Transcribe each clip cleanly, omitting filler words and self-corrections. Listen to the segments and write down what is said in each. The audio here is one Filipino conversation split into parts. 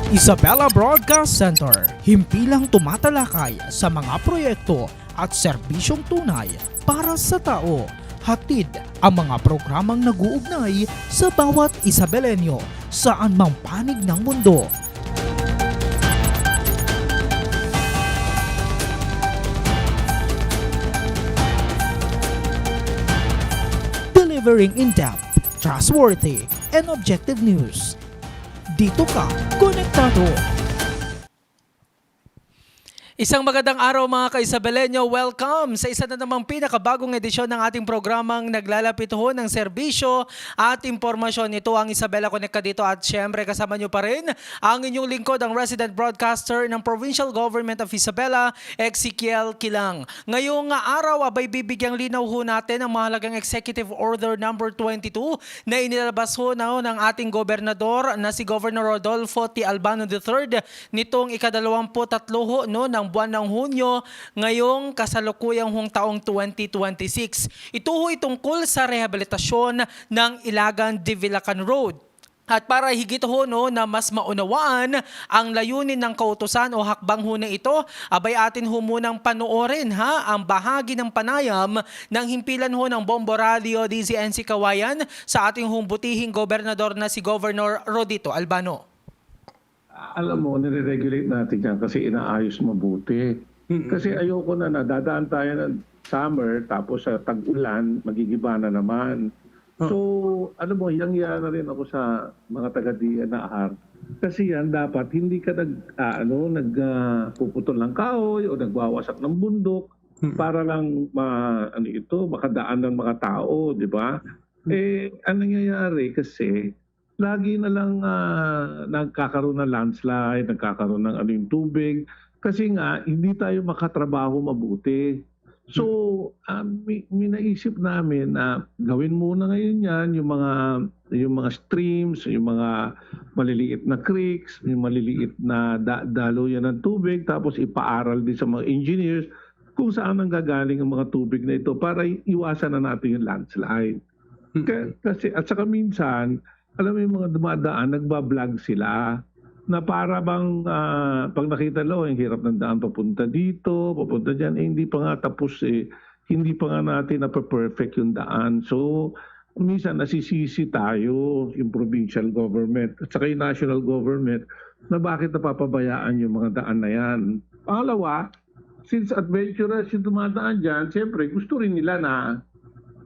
Isabela Broadcast Center, himpilang tumatalakay sa mga proyekto at serbisyong tunay para sa tao. Hatid ang mga programang nag-uugnay sa bawat Isabelenyo saan mang panig ng mundo. Delivering in-depth, trustworthy, and objective news. Dito ka, konektado. Isang magandang araw mga ka-Isabelenyo. Welcome sa isa na namang pinakabagong edisyon ng ating programang naglalapit ho ng serbisyo at impormasyon. Ito ang Isabela Connect dito at syempre kasama nyo pa rin ang inyong lingkod, ang resident broadcaster ng Provincial Government of Isabela, Ezekiel Kilang. Ngayong araw abay bibigyang linaw ho natin ang mahalagang Executive Order number 22 na inilabas ho ng ating gobernador na si Governor Rodolfo T. Albano III nitong ika-23 ho ng buwan ng Hunyo ngayong kasalukuyang taong 2026. Ito ho tungkol sa rehabilitasyon ng Ilagan Divilacan Road. At para higit ho na mas maunawaan ang layunin ng kautusan o hakbang ho na ito, abay atin ho munang panoorin ang bahagi ng panayam ng himpilan ho ng Bombo Radio DZNC Kawayan sa ating butihing gobernador na si Governor Rodito Albano. Alam mo, nire-regulate natin yan kasi inaayos mabuti. Kasi ayoko na dadaan tayo ng summer tapos sa tag-ulan, magigiba na naman. So, ano mo, hiyang-hiya na rin ako sa mga taga-DNR. Kasi yan, dapat hindi ka puputol ng kahoy o nagwawasak ng bundok para lang makadaan ng mga tao, di ba? Ang nangyayari kasi, lagi na lang nagkakaroon ng landslide, nagkakaroon ng yung tubig. Kasi nga, hindi tayo makatrabaho mabuti. So, may naisip namin na gawin muna ngayon yan, yung mga streams, yung mga maliliit na creeks, yung maliliit na daluyan ng tubig, tapos ipaaral din sa mga engineers kung saan ang gagaling ang mga tubig na ito para iwasan na natin yung landslide. Kasi, at saka minsan, alam mo yung mga dumadaan, nagbablog sila na para bang pag nakita yung hirap ng daan papunta dito, papunta dyan, hindi pa nga tapos hindi pa nga natin na-perfect yung daan. So, minsan nasisisi tayo, yung provincial government at saka yung national government, na bakit napapabayaan yung mga daan na yan. Pangalawa, since adventurous yung dumadaan dyan, siyempre gusto rin nila na,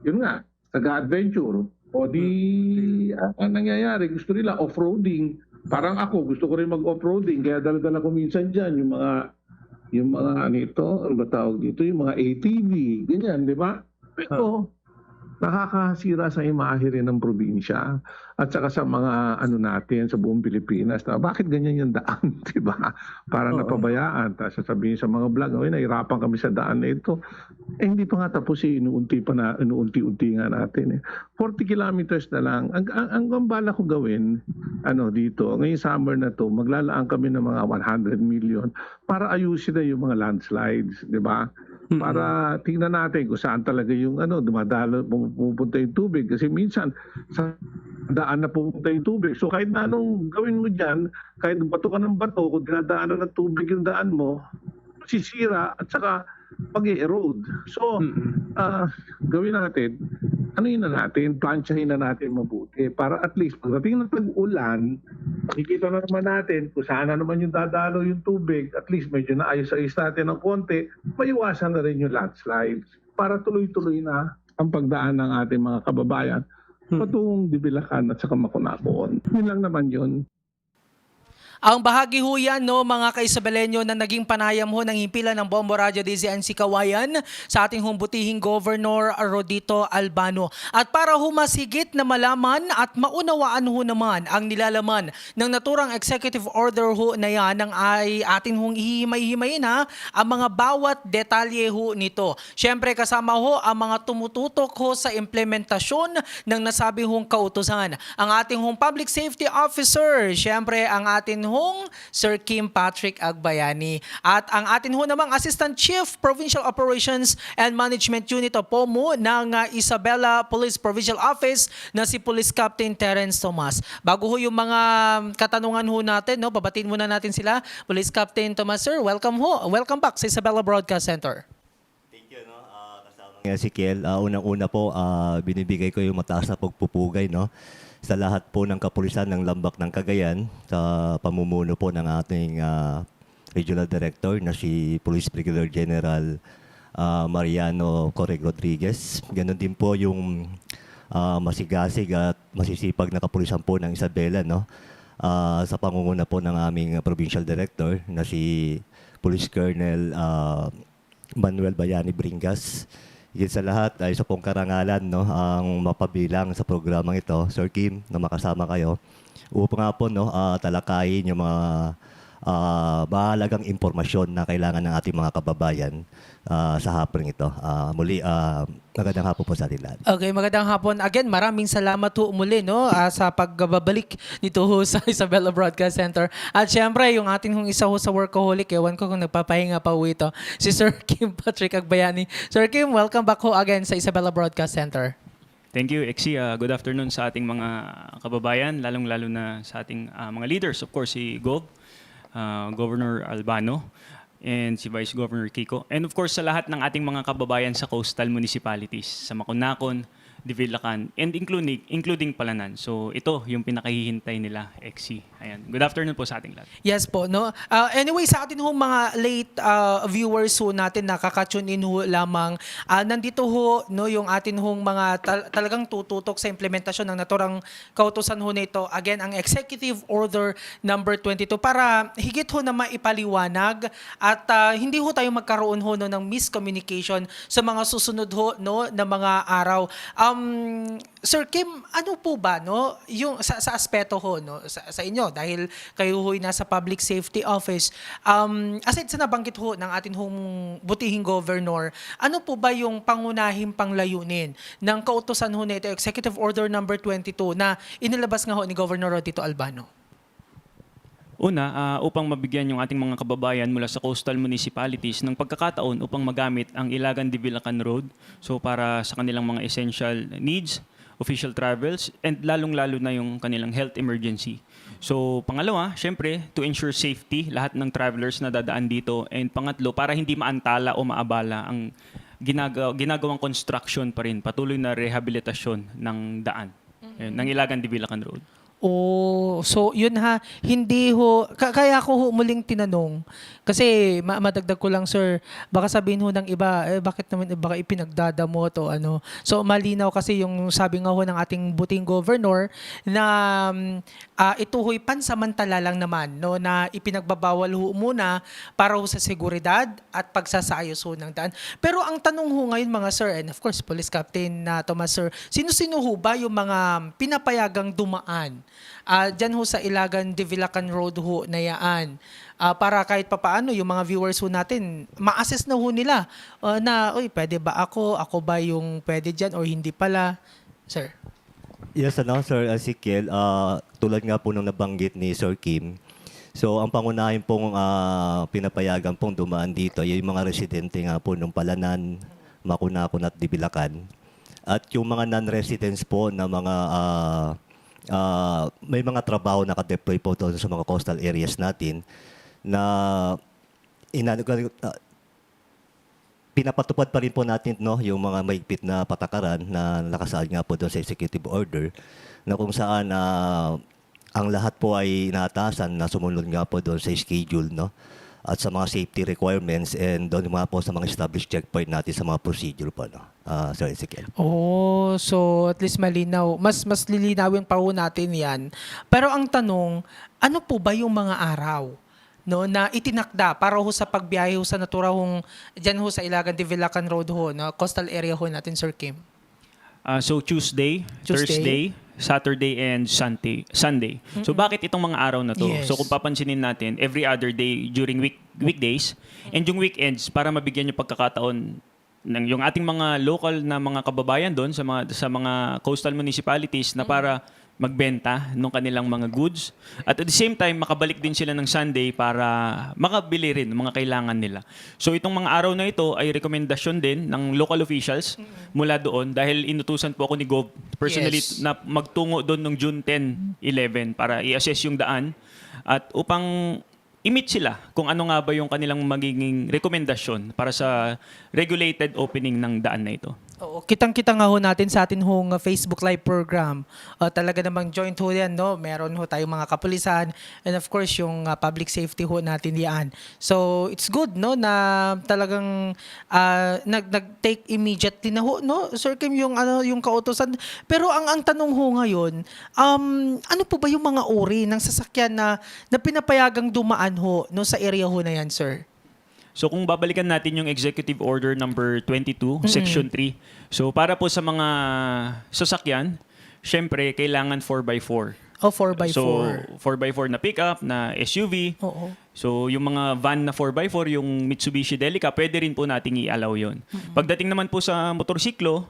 yun nga, taga-adventure. O di, ang nangyayari, gusto nila off-roading. Parang ako, gusto ko rin mag-off-roading. Kaya dala-dala ko minsan dyan, yung mga ano ba tawag dito, yung mga ATV, ganyan, di ba? Pero, nakakasira sa imahe rin ng probinsya at saka sa mga natin sa buong Pilipinas na bakit ganyan yung daan, di ba? Para napabayaan. Tapos sasabihin sa mga vlog, nahirapan kami sa daan na ito. Hindi pa nga tapos inuunti-unti nga natin. 40 kilometers na lang. Ang gambala ko gawin dito, ngayong summer na to, maglalaan kami ng mga 100 million para ayusin na yung mga landslides, di ba? Para tingnan natin kung saan talaga yung dumadalo, pupunta yung tubig. Kasi minsan, sa daan na pupunta yung tubig. So kahit na anong gawin mo dyan, kahit bato ka ng bato, kung dinadaanan ng tubig yung daan mo, sisira at saka mag-erode. So, gawin natin, plansyahin na natin mabuti para at least pagdating ng tag-ulan, makikita na naman natin kung saan na naman yung dadalo yung tubig, at least medyo naayos-ayos natin ng konti, maiwasan na rin yung landslides para tuloy-tuloy na ang pagdaan ng ating mga kababayan patungong Divilacan at saka Macunacoon. Yun lang naman yun. Ang bahagi ho yan, mga ka-Isabelenyo, na naging panayam ho ng himpilan ng Bombo Radio DZNC Kawayan sa ating butihing Governor Rodito Albano. At para ho mas higit na malaman at maunawaan ho naman ang nilalaman ng naturang executive order ho na yan, ay atin hong ihimay-himayin ang mga bawat detalye ho nito. Siyempre kasama ho ang mga tumututok ho sa implementasyon ng nasabi hong kautusan. Ang ating Public Safety Officer, siyempre ang atin hong Sir Kim Patrick Agbayani. At ang atin ho namang Assistant Chief Provincial Operations and Management Unit o POMO ng Isabela Police Provincial Office na si Police Captain Terence Tomas. Bago ho yung mga katanungan ho natin, no, babatiin muna natin sila. Police Captain Tomas, sir, welcome ho. Welcome back sa Isabela Broadcast Center. Thank you, no? Kasama nga si Kiel. Unang-una po, binibigay ko yung mataas na pagpupugay, no? Sa lahat po ng kapulisan ng Lambak ng Cagayan, sa pamumuno po ng ating Regional Director na si Police Brigadier General Mariano Correg Rodriguez. Ganon din po yung masigasig at masisipag na kapulisan po ng Isabela, no? Sa pangunguna po ng aming Provincial Director na si Police Colonel Manuel Bayani Bringas. Higit sa lahat ay sa pong karangalan, no, ang mapabilang sa programang ito, Sir Kim, na makasama kayo upang nga po, no, talakayin yung mga mahalagang impormasyon na kailangan ng ating mga kababayan sa hapon ito. Muli, magandang hapon po sa ating lahat. Okay, magandang hapon. Again, maraming salamat ho muli, no, sa pagbabalik dito ho sa Isabela Broadcast Center. At syempre, yung ating hong isa ho sa workaholic, ewan ko kung nagpapahinga pa ho ito, si Sir Kim Patrick Agbayani. Sir Kim, welcome back ho again sa Isabela Broadcast Center. Thank you, Exie. Good afternoon sa ating mga kababayan, lalong-lalo na sa ating mga leaders. Of course, si Gov, Governor Albano, and si Vice Governor Kiko. And of course, sa lahat ng ating mga kababayan sa coastal municipalities, sa Makunakon, Divilacan, and including Palanan. So ito yung pinakahihintay nila, Exie. Ayan. Good afternoon po sa ating lahat. Yes po, no. Anyway, sa atin ho mga late viewers ho natin nakaka-tune in ho lamang. Nandito ho, no, yung atin hong mga talagang tututok sa implementasyon ng naturang kautusan ho nito. Again, ang Executive Order number 22 para higit ho na maipaliwanag at hindi ho tayo magkaroon ho, no, ng miscommunication sa mga susunod ho, no, na mga araw. Sir Kim, ano po ba, no, yung sa aspeto ho, no, sa inyo dahil kayo ho'y nasa Public Safety Office, aside sa nabanggit ho ng atin hong butihing governor, ano po ba yung pangunahing panglayunin ng kautusan ho nito, Executive Order number 22 na inilabas nga ho ni Governor Tito Albano? Una, upang mabigyan yung ating mga kababayan mula sa coastal municipalities ng pagkakataon upang magamit ang Ilagan Divilacan Road, so para sa kanilang mga essential needs, official travels, and lalong-lalo na yung kanilang health emergency. So pangalawa, syempre, to ensure safety, lahat ng travelers na dadaan dito. And pangatlo, para hindi maantala o maabala ang ginagawang construction pa rin, patuloy na rehabilitasyon ng daan, ng Ilagan Divilacan Road. Oh, so yun ha, hindi ho, kaya ko ho muling tinanong, kasi madagdag ko lang sir, baka sabihin ho ng iba, bakit naman baka ipinagdadamo to, ano. So malinaw kasi yung sabi nga ho ng ating buting governor na ito ho'y pansamantala lang naman, no, na ipinagbabawal ho muna para ho sa seguridad at pagsasayos ho ng daan. Pero ang tanong ho ngayon mga sir, and of course Police Captain Tomas sir, sino-sino ho ba yung mga pinapayagang dumaan dyan ho sa Ilagan Divilacan Road ho na yaan, para kahit papaano yung mga viewers ho natin ma-assess na ho nila na, oy, pwede ba ako ba yung pwede dyan or hindi pala, sir? Yes, Sir Ezekiel, tulad nga po nung nabanggit ni Sir Kim, so ang pangunahin pong pinapayagan pong dumaan dito, yung mga residente nga po ng Palanan, Makunakon at Divilacan. At yung mga non-residents po na mga may mga trabaho naka-deploy po doon sa mga coastal areas natin na pinapatupad pa rin po natin, no, yung mga maigpit na patakaran na nakasaad nga po doon sa executive order na kung saan ang lahat po ay inaatasan na sumunod nga po doon sa schedule, no, at sa mga safety requirements and doon nga po sa mga established checkpoint natin sa mga procedure po, no, Sir Ezekiel. Oh, so at least malinaw. Mas lilinawin pa ho natin yan. Pero ang tanong, ano po ba yung mga araw, no, na itinakda para ho sa pagbiyahe ho sa natura hong dyan ho sa Ilagan Divilacan Road ho, no, coastal area ho natin, Sir Kim? So Tuesday, Thursday, Saturday, and Sunday. So bakit itong mga araw na to? Yes. So kung papansinin natin, every other day during weekdays, and yung weekends para mabigyan yung pagkakataon ng yung ating mga local na mga kababayan doon sa mga coastal municipalities na para magbenta ng kanilang mga goods. At the same time, makabalik din sila ng Sunday para makabili rin ng mga kailangan nila. So itong mga araw na ito ay rekomendasyon din ng local officials mula doon dahil inutusan po ako ni Gov personally Yes. na magtungo doon ng June 10, 11 para i-assess yung daan at upang i-meet sila kung ano nga ba yung kanilang magiging rekomendasyon para sa regulated opening ng daan na ito. Oo, kitang-kita nga ho natin sa atin hong Facebook Live program. Talaga namang joint ho yan, no? Meron ho tayong mga kapulisan and of course yung public safety ho natin yan. So it's good, no, na talagang nag-take immediately na ho, no? Sir Kim, yung yung kautosan. Pero ang tanong ho ngayon, ano po ba yung mga uri ng sasakyan na pinapayagang dumaan ho, no, sa area ho na yan, sir? So kung babalikan natin yung Executive Order number 22, Section 3. So para po sa mga sasakyan, syempre kailangan 4x4. O 4x4. So 4x4 na pickup, na SUV. Oo. So yung mga van na 4x4, yung Mitsubishi Delica, pwede rin po nating i-allow yun. Pagdating naman po sa motorsiklo,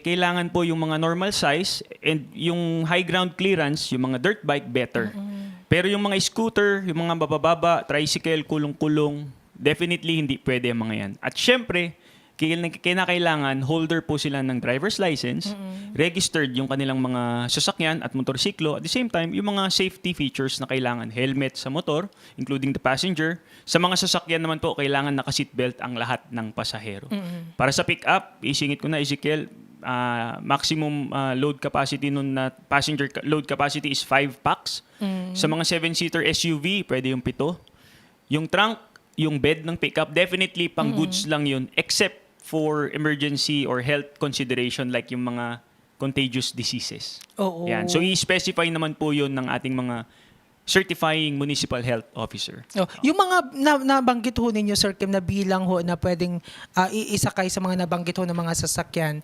kailangan po yung mga normal size and yung high ground clearance, yung mga dirt bike, better. Pero yung mga scooter, yung mga bababa, tricycle, kulong-kulong, definitely hindi pwede ang mga yan. At syempre, kinakailangan holder po sila ng driver's license, registered yung kanilang mga sasakyan at motorsiklo. At the same time, yung mga safety features na kailangan, helmet sa motor, including the passenger. Sa mga sasakyan naman po, kailangan naka-seatbelt ang lahat ng pasahero. Para sa pick-up, isingit ko na, Ezekiel, maximum load capacity nun na passenger load capacity is 5 packs. Sa mga 7-seater SUV, pwede yung 7. Yung trunk, yung bed ng pickup, definitely pang goods lang yun, except for emergency or health consideration like yung mga contagious diseases. Oo. Yan. So i-specify naman po yun ng ating mga certifying municipal health officer. Yung mga nabanggit ho ninyo, Sir Kim, na bilang ho na pwedeng iisakay sa mga nabanggit ho ng mga sasakyan,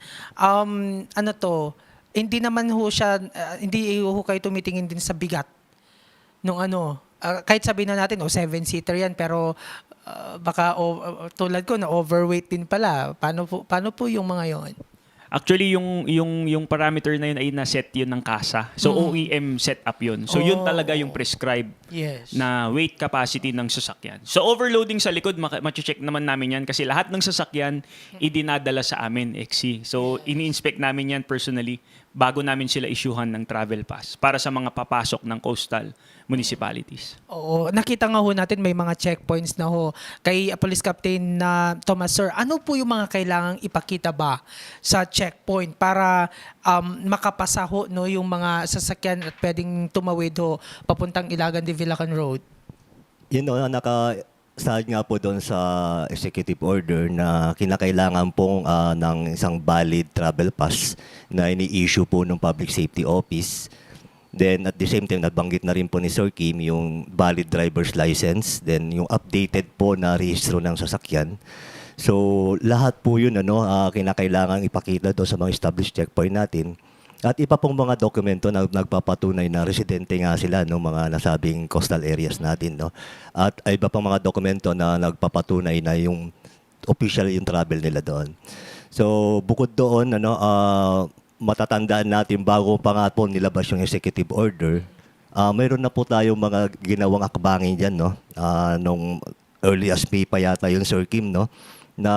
hindi naman ho siya, hindi ho kayo tumitingin din sa bigat nung kahit sabihin na natin, 7-seater yan, pero baka tulad ko na overweight din pala. Paano po yung mga yon? Actually, yung parameter na yun ay na-set yun ng kasa. So, OEM setup yun. So, yun talaga yung prescribed Yes. na weight capacity ng sasakyan. So, overloading sa likod, check naman namin yan kasi lahat ng sasakyan idinadala sa amin, XC. So, ini-inspect namin yan personally bago namin sila isyuhan ng travel pass para sa mga papasok ng coastal municipalities. Oo, nakita nga ho natin may mga checkpoints na ho. Kay Police Captain na Thomas, sir, ano po yung mga kailangang ipakita ba sa checkpoint para makapasa ho, no, yung mga sasakyan at pwedeng tumawid ho papuntang Ilagan de Villacan Road? Yun naka-sahod nga po doon sa executive order na kinakailangan pong ng isang valid travel pass na ini-issue po ng Public Safety Office. Then at the same time, nabanggit na rin po ni Sir Kim yung valid driver's license, then yung updated po na rehistro ng sasakyan. So lahat po yun kinakailangan ipakita doon sa mga established checkpoint natin. At iba pong mga dokumento na nagpapatunay na residente nga sila ng mga nasabing coastal areas natin. No? At iba pong mga dokumento na nagpapatunay na yung official yung travel nila doon. So bukod doon, matatandaan natin bago pa nga po nilabas yung executive order, mayroon na po tayong mga ginawang akbangin dyan, no? Nung early as May pa yata yun, Sir Kim, no? Na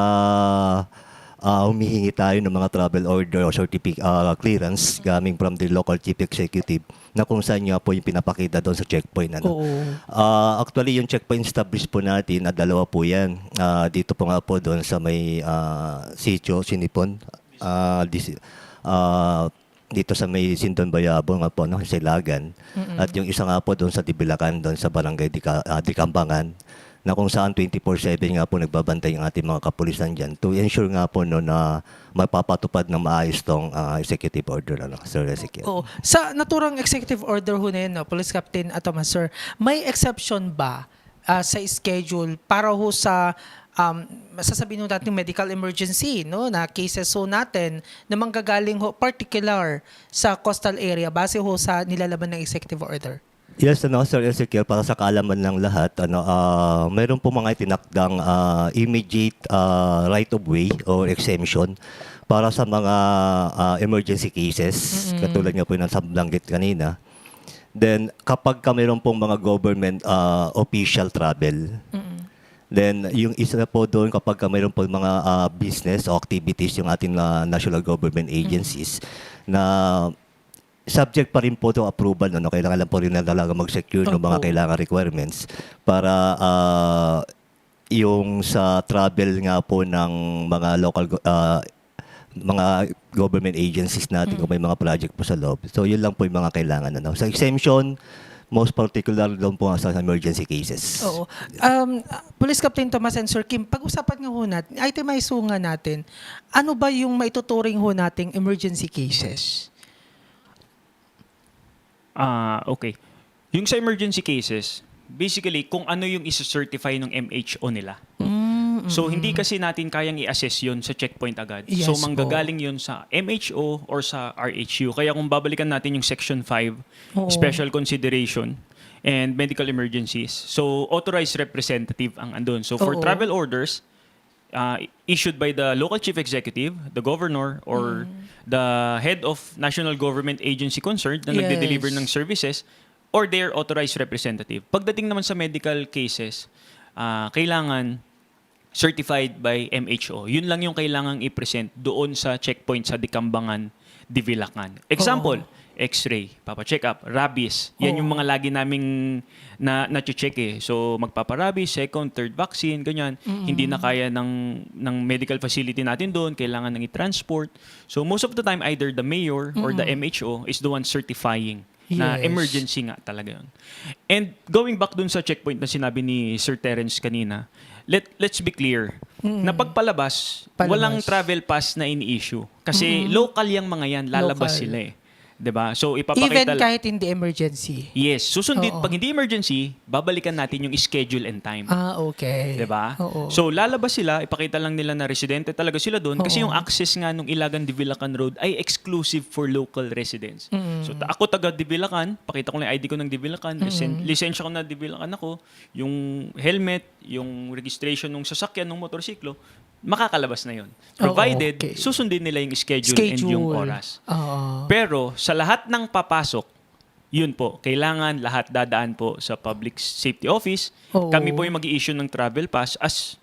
humihingi tayo ng mga travel order o certificate clearance coming from the local chief executive na kung saan nga po yung pinapakita doon sa checkpoint. Oo. Actually, yung checkpoint established po natin, dalawa po yan. Dito po nga po doon sa may sitio, Sinipon. Dito sa may Sinton Bayabo nga po, no, Silagan. At yung isa nga po doon sa Dibilacan, doon sa barangay Dikambangan, na kung saan 24/7 nga po nagbabantay ang ating mga kapulisan dyan to ensure nga po na mapapatupad ng maayos tong executive order, Sir Ezekiel. Oo. Sa naturang executive order ho na yun, Police Captain Thomas, sir, may exception ba sa schedule para ho sa masasabihin natin medical emergency, no, na cases ho natin na manggagaling ho particular sa coastal area base ho sa nilalaban ng executive order? Yes, Sir Ezekiel, para sa kaalaman ng lahat, mayroon po mga itinakdang immediate right of way or exemption para sa mga emergency cases, katulad nga po yung nasabanggit kanina. Then, kapag mayroon pong mga government official travel, then yung isa na po doon kapag mayroon po mga business o activities yung ating national government agencies na subject pa rin po to approval, no? Kailangan lang po rin na talaga mag-secure ng mga Opo. kailangan requirements para yung sa travel nga po ng mga local mga government agencies natin kung may mga project po sa loob. So yun lang po yung mga kailangan. Sa exemption, most particular lang po sa emergency cases. Oo. Police Captain Tomas and Sir Kim, pag-usapan nga ho natin, itemize ho nga natin, ano ba yung maituturing ho nating emergency cases? Okay. Yung sa emergency cases, basically, kung ano yung isa-certify ng MHO nila. So, hindi kasi natin kayang i-assess yun sa checkpoint agad. Yes So, po. manggagaling yun sa MHO or sa RHU. Kaya kung babalikan natin yung Section 5, Oo. Special Consideration and Medical Emergencies. So, authorized representative ang andun. So, for Oo. travel orders, issued by the local chief executive, the governor, or the head of national government agency concerned na nagde-deliver Yes. ng services, or their authorized representative. Pagdating naman sa medical cases, kailangan certified by MHO. Yun lang yung kailangang i-present doon sa checkpoint sa Dikамbangan, Divilacan. Example, X-ray, papa-check up, rabies. Yan yung mga lagi naming na-check eh. So magpapa-rabies, second, third vaccine, ganyan. Hindi na kaya ng medical facility natin doon, kailangan nang i-transport. So most of the time, either the mayor or the MHO is the one certifying na Yes. emergency nga talaga yun. And going back dun sa checkpoint na sinabi ni Sir Terence kanina, let's be clear. Na pagpalabas, walang travel pass na ini-issue. Kasi local yung mga yan, lalabas Local. sila eh. 'Di ba? So Even ipapakita kahit hindi emergency. Yes, susundin Oo. pag hindi emergency, babalikan natin yung schedule and time. Okay. 'Di ba? Oo. So lalabas sila, ipakita lang nila na residente talaga sila doon kasi yung access nga nung Ilagan Divilacan Road ay exclusive for local residents. So ako taga Divilacan, pakita ko lang yung ID ko ng Divilacan, lisensya ko na Divilacan ako, yung helmet, yung registration ng sasakyan ng motorsiklo, makakalabas na 'yon. Provided okay. susundin nila yung schedule and yung oras. Oo. Pero sa lahat ng papasok, yun po, kailangan lahat dadaan po sa Public Safety Office. Oo. Kami po yung mag-i-issue ng travel pass as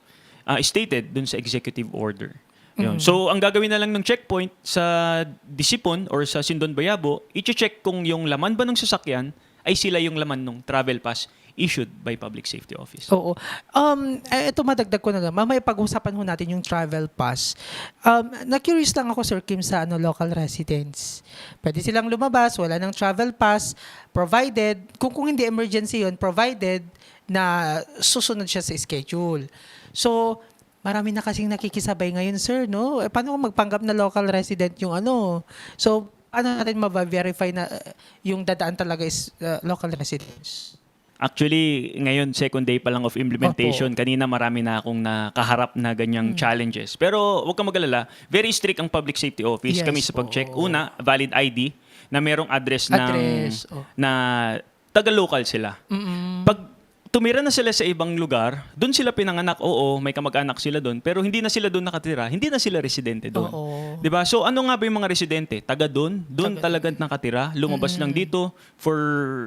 stated dun sa executive order. Yun. So, ang gagawin na lang ng checkpoint sa Disipon or sa Sindon Bayabo, i-check kung yung laman ba ng sasakyan ay sila yung laman ng travel pass issued by Public Safety Office. Oo. Ito madagdag ko na lang. Mamaya pag-usapan ho natin yung travel pass. Na-curious lang ako, Sir Kim, sa local residents. Pwede silang lumabas, wala ng travel pass, provided, kung hindi emergency yun, provided na susunod siya sa schedule. So, marami na kasing nakikisabay ngayon, sir, no? Paano kung magpanggap na local resident yung So, paano natin ma-verify na yung dadaan talaga is local residents? Actually, ngayon, second day pa lang of implementation. Opo. Kanina marami na akong nakaharap na ganyang challenges. Pero huwag kang mag-alala, very strict ang Public Safety Office. Yes, Kami sa pag-check. oo. Una, valid ID na merong address, Address, na taga-local sila. Pag tumira na sila sa ibang lugar, doon sila pinanganak, oo, may kamag-anak sila doon, pero hindi na sila doon nakatira, hindi na sila residente doon. Oo. 'Di ba? So ano nga ba yung mga residente? Taga doon talaga nakatira, lumabas lang dito for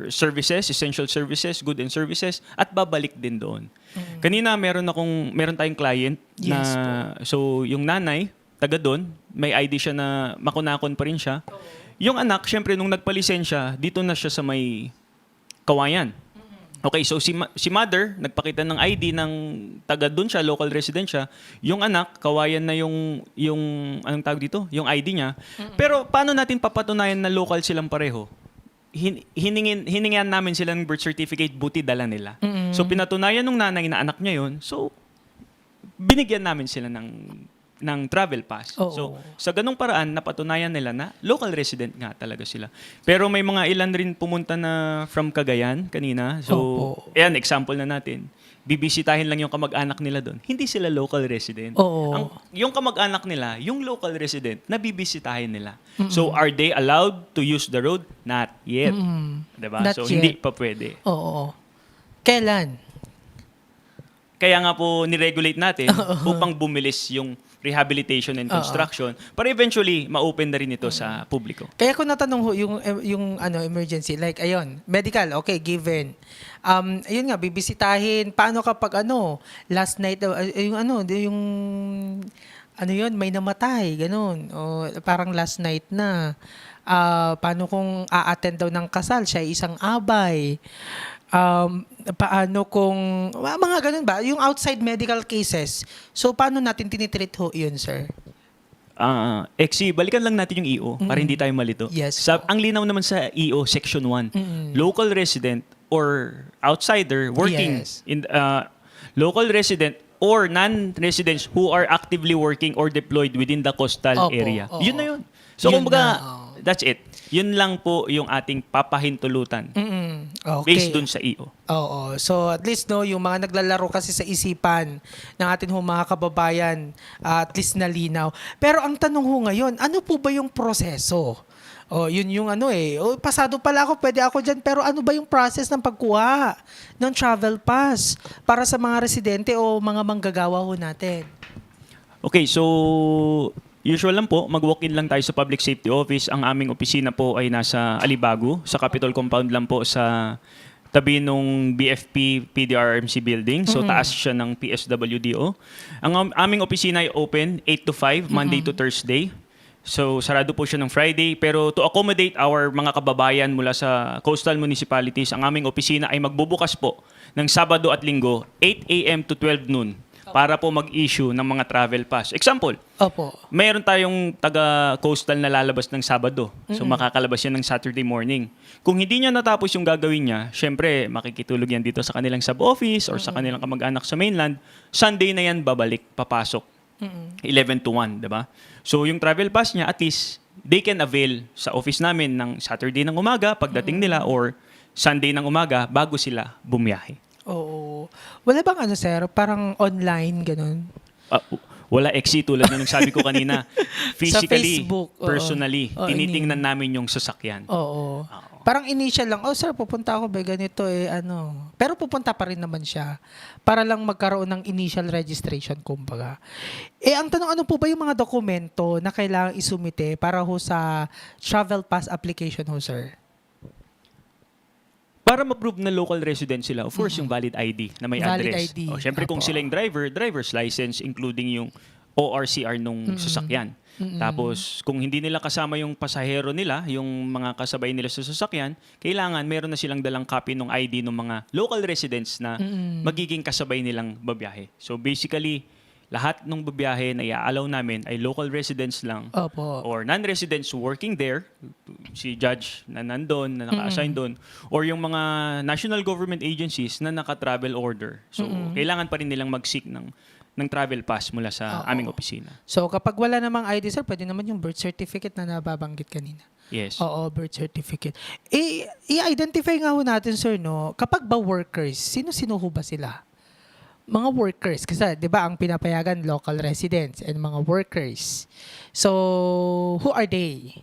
services, essential services, good and services, at babalik din doon. Kanina meron tayong client na Yes so yung nanay, taga doon, may ID siya na makunakon pa rin siya. Yung anak, syempre nung nagpalisensya, dito na siya sa may Kawayan. Okay, so si mother, nagpakita ng ID ng taga doon siya, local resident siya. Yung anak, Kawayan na yung anong tawag dito? Yung ID niya. Pero paano natin papatunayan na local silang pareho? Hiningan namin sila ng birth certificate, buti dala nila. So pinatunayan ng nanay na anak niya yun. So binigyan namin sila ng travel pass. Oo. So sa ganung paraan, napatunayan nila na local resident nga talaga sila. Pero may mga ilan rin pumunta na from Cagayan kanina. So, Opo. ayan, example na natin. bibisitahin lang yung kamag-anak nila doon. Hindi sila local resident. Oo. Yung kamag-anak nila, yung local resident na bibisitahin nila. So are they allowed to use the road? Not yet. Diba? Not So yet. hindi pa pwede. Oo. Kailan? Kaya nga po niregulate natin upang bumilis yung rehabilitation and construction para eventually ma-open na rin ito sa publiko. Kaya ko natanong ho, yung emergency, like ayun, medical, okay, given. Ayun nga, bibisitahin. Paano kapag last night, yung may namatay, ganun. O parang last night na. Paano kung a-attend daw ng kasal, siya ay isang abay. Paano kung, mga ganun ba? Yung outside medical cases. So, paano natin tinitreat ho yun, sir? Exi, balikan lang natin yung EO para hindi tayo malito. Yes. Ang linaw naman sa EO Section 1, local resident or outsider working Yes. in local resident or non-residents who are actively working or deployed within the coastal Opo, area. oo. Yun na yun. So, Yun kumbaga, na, oo. that's it. Yun lang po yung ating papahintulutan Okay. based dun sa EO. Oo. So at least yung mga naglalaro kasi sa isipan ng atin mga kababayan, at least nalinaw. Pero ang tanong ho ngayon, ano po ba yung proseso? Yun yung pasado pala ako, pwede ako dyan. Pero ano ba yung process ng pagkuha ng travel pass para sa mga residente o mga manggagawa ho natin? Okay, so usual lang po, mag-walk-in lang tayo sa Public Safety Office. Ang aming opisina po ay nasa Alibago, sa Capitol Compound lang po sa tabi nung BFP PDRMC building. So taas siya ng PSWDO. Ang aming opisina ay open 8 to 5, Monday to Thursday. So sarado po siya ng Friday. Pero to accommodate our mga kababayan mula sa coastal municipalities, ang aming opisina ay magbubukas po ng Sabado at Linggo, 8 a.m. to 12 noon. Para po mag-issue ng mga travel pass. Example, Opo. mayroon tayong taga-coastal na lalabas ng Sabado. So makakalabas yan ng Saturday morning. Kung hindi niya natapos yung gagawin niya, syempre makikitulog yan dito sa kanilang sub-office or sa kanilang kamag-anak sa mainland. Sunday na yan babalik, papasok. 11 to 1, diba? So yung travel pass niya, at least they can avail sa office namin ng Saturday ng umaga pagdating nila or Sunday ng umaga bago sila bumiyahe. Oo. Wala bang sir, parang online, ganun? Wala exit tulad na nagsabi ko kanina. Physically, Facebook, oo. personally, Oo, tinitingnan namin yung sasakyan. Oo. Parang initial lang, sir, pupunta ako ba ganito Pero pupunta pa rin naman siya para lang magkaroon ng initial registration, kumbaga. Ang tanong, ano po ba yung mga dokumento na kailangang isumite para ho sa travel pass application ho, sir? Para ma-prove na local resident sila, of course, yung valid ID na may Valid address. ID. Siyempre, kung Apo. sila yung driver's license, including yung ORCR nung sasakyan. Tapos, kung hindi nila kasama yung pasahero nila, yung mga kasabay nila sa sasakyan, kailangan meron na silang dalang copy ng ID ng mga local residents na magiging kasabay nilang babiyahe. So, basically, lahat ng babiyahe na i-allow namin ay local residents lang Opo. or non-residents working there, si judge na nandun, na naka-assign doon, or yung mga national government agencies na naka-travel order. So, kailangan pa rin nilang mag-seek ng travel pass mula sa aming opisina. So, kapag wala namang ID, sir, pwede naman yung birth certificate na nababanggit kanina. Yes. Oo, birth certificate. I-identify nga ho natin, sir, kapag ba workers, sino-sino ho ba sila? Mga workers. Kasi, di ba, ang pinapayagan, local residents and mga workers. So, who are they?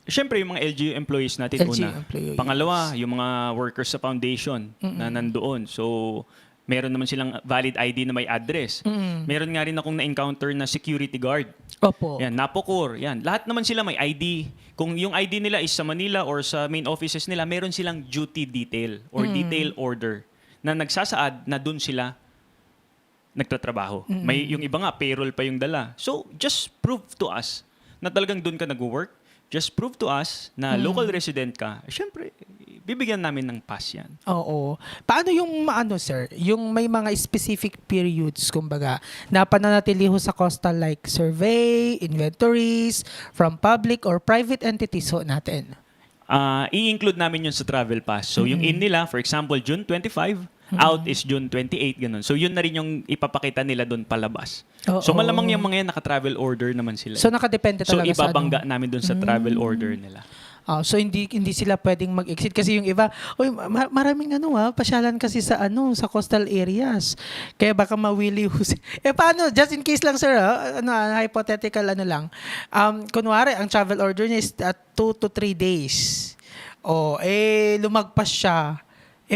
Siyempre, yung mga LGU employees natin LGU una. employees. Pangalawa, yung mga workers sa foundation na nandoon. So, meron naman silang valid ID na may address. Meron nga rin akong na-encounter na security guard. Opo. Yan, Napocor. Yan. Lahat naman sila may ID. Kung yung ID nila is sa Manila or sa main offices nila, meron silang duty detail or detail order na nagsasaad na dun sila nagtatrabaho. May yung iba nga payroll pa yung dala. So just prove to us na talagang dun ka nag-work. Just prove to us na local resident ka. Syempre, bibigyan namin ng pass yan. Oo. Paano yung sir, yung may mga specific periods, kumbaga, na pananatili ho sa coastal like survey, inventories, from public or private entities ho natin? I-include namin yun sa travel pass. So yung in nila, for example, June 25, out is June 28, ganun. So yun na rin yung ipapakita nila doon palabas. So malamang yung mga yan naka-travel order naman sila. So nakadepende So talaga sa ibabangga namin doon sa travel order nila. So hindi sila pwedeng mag-exit kasi yung iba, maraming pasyalan kasi sa sa coastal areas. Kaya baka mawili paano just in case lang sir, hypothetical lang. Kunwari ang travel order niya is 2 to 3 days. Lumagpas siya.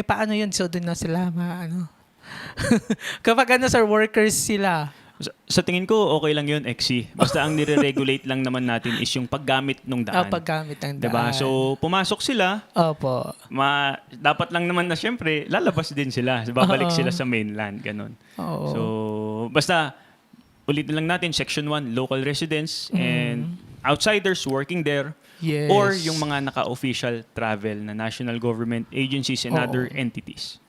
Paano yun? So doon na sila kapag sir, workers sila. Sa tingin ko, okay lang yun, Exi. Basta ang nire-regulate lang naman natin is yung paggamit ng daan. Paggamit ng daan. Diba? So, pumasok sila, Opo. dapat lang naman na syempre, lalabas din sila. Babalik sila sa mainland, ganun. Oo. So, basta, ulitin lang natin, Section 1, local residents and outsiders working there. Yes. Or yung mga naka-official travel na national government agencies and Oo. other entities.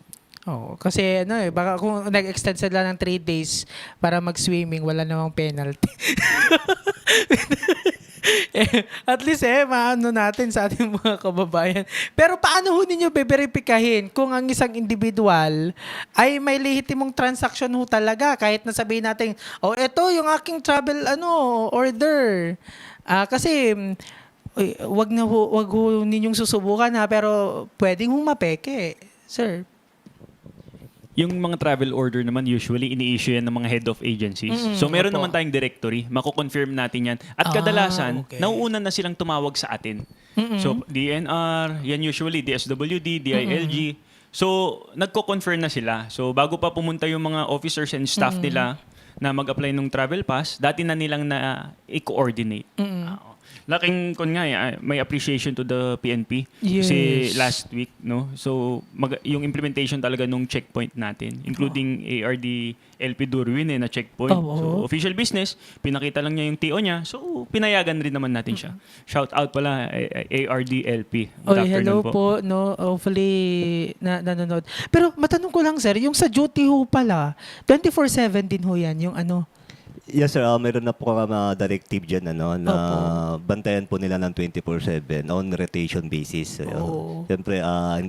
Kasi baka kung nag-extend sila ng 3 days para mag-swimming, wala namang penalty. At least maano natin sa ating mga kababayan. Pero paano ho ninyo beberipikahin kung ang isang individual ay may lehitimong transaction ho talaga kahit nasabihin natin, eto yung aking travel order. Kasi wag ho ninyong susubukan pero pwedeng ho mapeke, sir. Yung mga travel order naman, usually, ini-issue yan ng mga head of agencies. So, meron opo. naman tayong directory. Mako-confirm natin yan. At kadalasan, okay. nauuna na silang tumawag sa atin. So, DNR, yan usually, DSWD, DILG. So, nagko-confirm na sila. So, bago pa pumunta yung mga officers and staff nila na mag-apply ng travel pass, dati na nilang i-coordinate. Laking may appreciation to the PNP Yes. kasi last week so yung implementation talaga nung checkpoint natin including ARD LP Durwin na checkpoint. So official business, pinakita lang niya yung TO niya. So pinayagan rin naman natin siya. Shout out pala ARD LP. Good hello afternoon po. Hopefully nanonood. Pero matanong ko lang sir, yung sa duty ho pala, 24/7 din ho yan yung Yes sir, meron na po directive dyan na bantayan po nila ng 24/7 on rotation basis. Oo. Siyempre,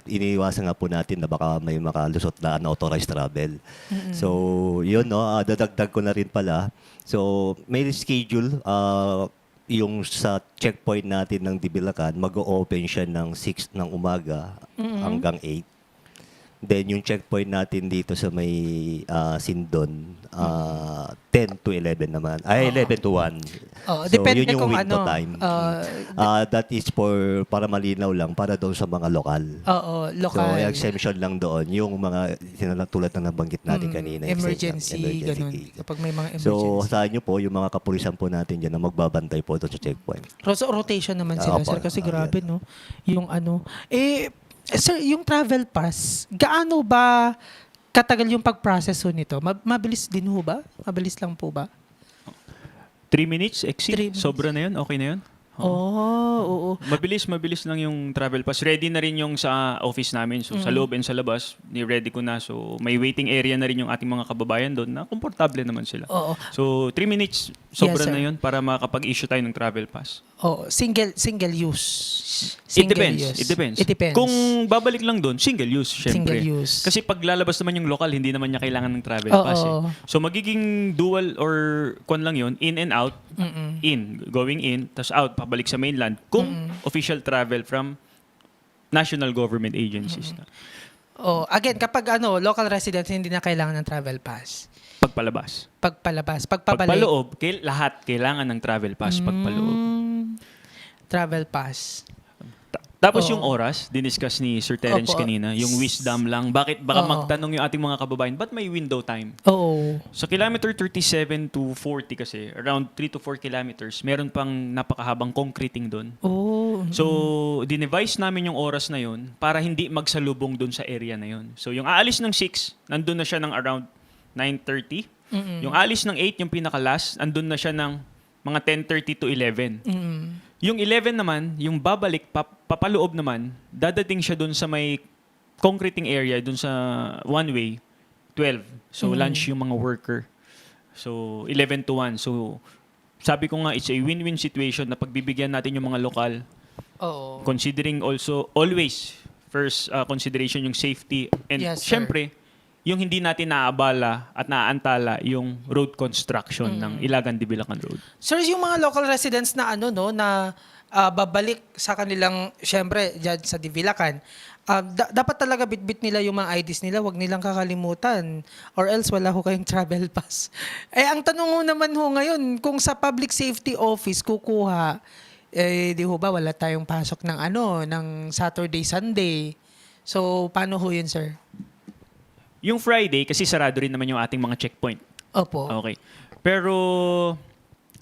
iniiwasan nga po natin na baka may makalusot na unauthorized travel. So, yun, dadagdag ko na rin pala. So, may schedule, yung sa checkpoint natin ng Dibilacan, mag-o-open siya ng 6 ng umaga hanggang 8. Then yung checkpoint natin dito sa may Sindon, 10 to 11 naman. 11 to 1. Depende yun yung kung window time. That is para malinaw lang, para doon sa mga lokal. Lokal. So, exemption lang doon. Yung mga tulad ng nabanggit natin kanina. Emergency, ganun. case. Kapag may mga emergency. So, saan nyo po, yung mga kapulisan po natin dyan na magbabantay po doon sa checkpoint. Rotation naman sila, Opo. sir. Kasi grabe, no? Yung sir, yung travel pass, gaano ba katagal yung pag-process ho nito? Mabilis din ho ba? Mabilis lang po ba? 3 minutes, exit. 3 minutes. Sobra na yun, okay na yun. Oo. Mabilis lang yung travel pass. Ready na rin yung sa office namin. So, sa loob and sa labas, ni-ready ko na. So, may waiting area na rin yung ating mga kababayan doon na komportable naman sila. Oo. So, 3 minutes, sobra Yes, sir. na yun para makapag-issue tayo ng travel pass. Single use. It depends. It depends. Kung babalik lang doon, single use, syempre. Single use. Kasi pag lalabas naman yung local, hindi naman niya kailangan ng travel Oo. pass. So, magiging dual or kwan lang yun, in and out, going in, tas out, pabalik sa mainland, kung official travel from national government agencies na. Again, kapag local residents, hindi na kailangan ng travel pass. Pagpalabas. Pagpabalik. Pagpaloob, lahat kailangan ng travel pass pagpaloob. Travel pass. Tapos Oo. yung oras, diniscuss ni Sir Terence Opo. kanina, yung wisdom lang. Baka Oo. magtanong yung ating mga kababayan, ba't may window time? Oo. Sa kilometer 37 to 40 kasi, around 3 to 4 kilometers, meron pang napakahabang concreting doon. So, dinevise namin yung oras na yun para hindi magsalubong doon sa area na yun. So, yung aalis ng 6, nandun na siya ng around 9:30. Yung aalis ng 8, yung pinaka-last, nandun na siya ng mga 10:30 to 11. Yung 11 naman, yung babalik, papaloob naman, dadating siya doon sa may concreting area, doon sa one-way, 12. So, lunch yung mga worker. So, 11 to 1. So, sabi ko nga, it's a win-win situation na pagbibigyan natin yung mga lokal, Oo. considering also, always, first consideration yung safety. And Yes, sir. syempre, yung hindi natin naaabala at naaantala yung road construction ng Ilagan-Dibilacan Road. Sir, yung mga local residents na na babalik sa kanilang, syempre, dyan sa Divilacan, dapat talaga bitbit nila yung mga IDs nila, wag nilang kakalimutan. Or else wala ho kayong travel pass. Ang tanong ho naman ho ngayon, kung sa Public Safety Office kukuha, di ho ba wala tayong pasok ng ng Saturday, Sunday. So, paano ho yun, sir? Yung Friday, kasi sarado rin naman yung ating mga checkpoint. Opo. Okay. Pero,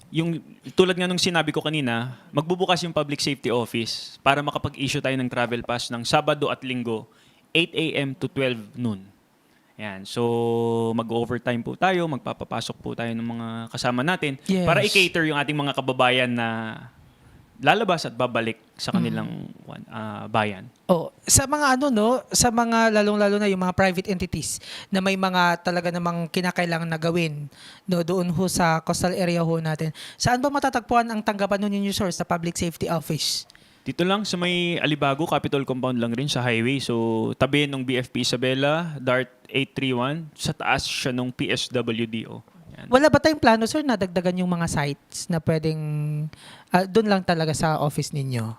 yung tulad nga nung sinabi ko kanina, magbubukas yung Public Safety Office para makapag-issue tayo ng travel pass ng Sabado at Linggo, 8 a.m. to 12 noon. Yan. So, mag-overtime po tayo, magpapapasok po tayo ng mga kasama natin Yes. para i-cater yung ating mga kababayan na lalabas at babalik sa kanilang bayan. Oh, sa mga sa mga lalong-lalo na yung mga private entities na may mga talaga namang kinakailangan na gawin doon ho sa coastal area ho natin. Saan ba matatagpuan ang tanggapan ho ninyo, sir, sa Public Safety Office? Dito lang sa may Alibago, Capitol Compound lang rin sa highway. So, tabi nung BFP Isabela, DART 831, sa taas siya nung PSWDO. Yan. Wala ba tayong plano, sir, na dagdagan yung mga sites na pwedeng doon lang talaga sa office ninyo?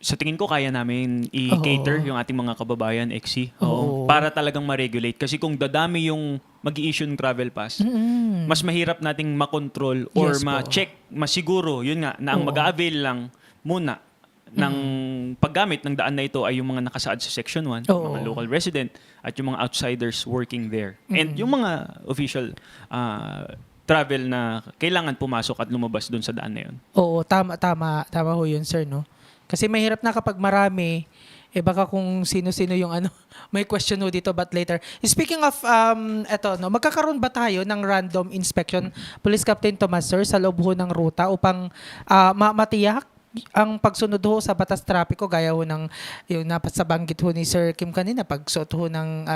Sa tingin ko, kaya namin i-cater yung ating mga kababayan, EXI. Oo. Para talagang ma-regulate. Kasi kung dadami yung mag-i-issue ng travel pass, mas mahirap nating makontrol or Yes po. ma-check, masiguro, yun nga, na ang mag-avail lang muna ng paggamit ng daan na ito ay yung mga nakasaad sa Section 1, Oo. mga local resident, at yung mga outsiders working there. And yung mga official travel na kailangan pumasok at lumabas doon sa daan na yun. Oo, tama ho yun, sir, no? Kasi mahirap na kapag marami, baka kung sino-sino yung may question ho dito but later. Speaking of, magkakaroon ba tayo ng random inspection, Police Captain Tomas, sir, sa loob ho ng ruta upang matiyak ang pagsunod ho sa batas trapiko gaya ho ng yung napasabanggit ho ni Sir Kim kanina, pagsuot ho ng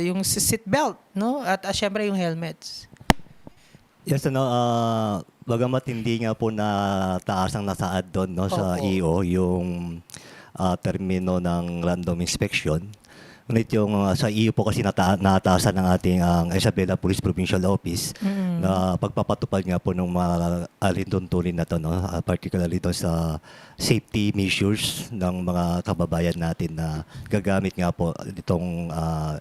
yung seatbelt, no? At syempre yung helmets. Yes, bagamat hindi nga po nataas ang nasaad doon sa Oo. EO, yung termino ng random inspection. Ngunit yung sa EO po kasi nataasan ng ating Isabela Police Provincial Office na pagpapatupad nga po ng mga alintuntunin na to, particularly doon sa safety measures ng mga kababayan natin na gagamit nga po itong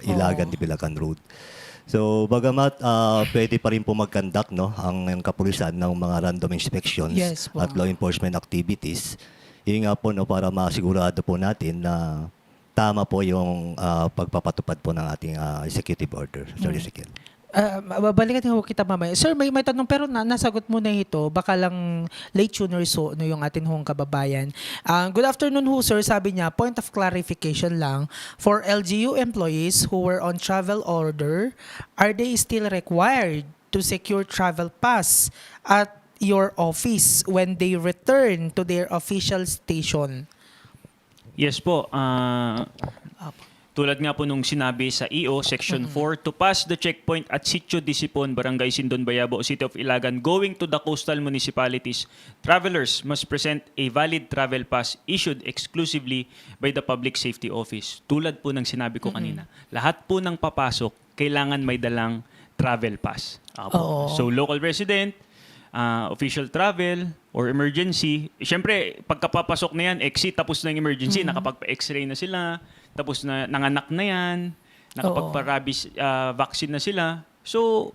Ilagan Divilacan Road. So, bagamat pwede pa rin po mag-conduct ang kapulisan ng mga random inspections Yes po. at law enforcement activities, yun nga po para masigurado po natin na tama po yung pagpapatupad po ng ating executive order, Sir Ezekiel. Babalikan ho kita mamaya. Sir, may tanong pero nasagot mo na ito. Baka lang late tuners ho yung atin hong kababayan. Good afternoon ho, sir. Sabi niya, point of clarification lang. For LGU employees who were on travel order, are they still required to secure travel pass at your office when they return to their official station? Yes po. Tulad nga po nung sinabi sa EO, Section 4, to pass the checkpoint at Sitio Disipon, Barangay Sindon, Bayabo, City of Ilagan, going to the coastal municipalities, travelers must present a valid travel pass issued exclusively by the Public Safety Office. Tulad po ng sinabi ko kanina, lahat po ng papasok, kailangan may dalang travel pass. Oo. So local resident, official travel, or emergency. Siyempre, pagkapapasok na yan, exit, tapos na yung emergency, nakapagpa-x-ray na sila, tapos na nanganak na yan, nakapagpa-rabies vaccine na sila. So,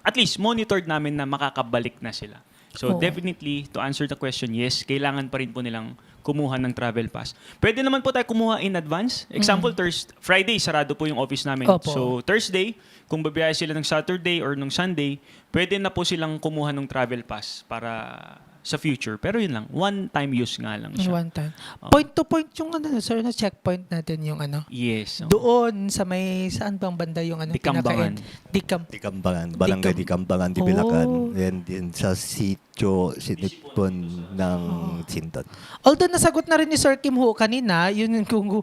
at least monitored namin na makakabalik na sila. So, definitely, to answer the question, yes, kailangan pa rin po nilang kumuha ng travel pass. Pwede naman po tayo kumuha in advance. Example, Friday, sarado po yung office namin. Opo. So, Thursday, kung babiyahe sila ng Saturday or ng Sunday, pwede na po silang kumuha ng travel pass para sa future. Pero yun lang, one-time use nga lang siya. One time. Point to point yung sir, na checkpoint natin yung Yes. doon sa saan bang banda yung Dikambangan. Dikambangan, Barangay Dikambangan, Divilacan, Oh. and din sa Sitio Sinipon ng Sinton. Although nasagot na rin ni Sir Kim ho kanina, yun yung kung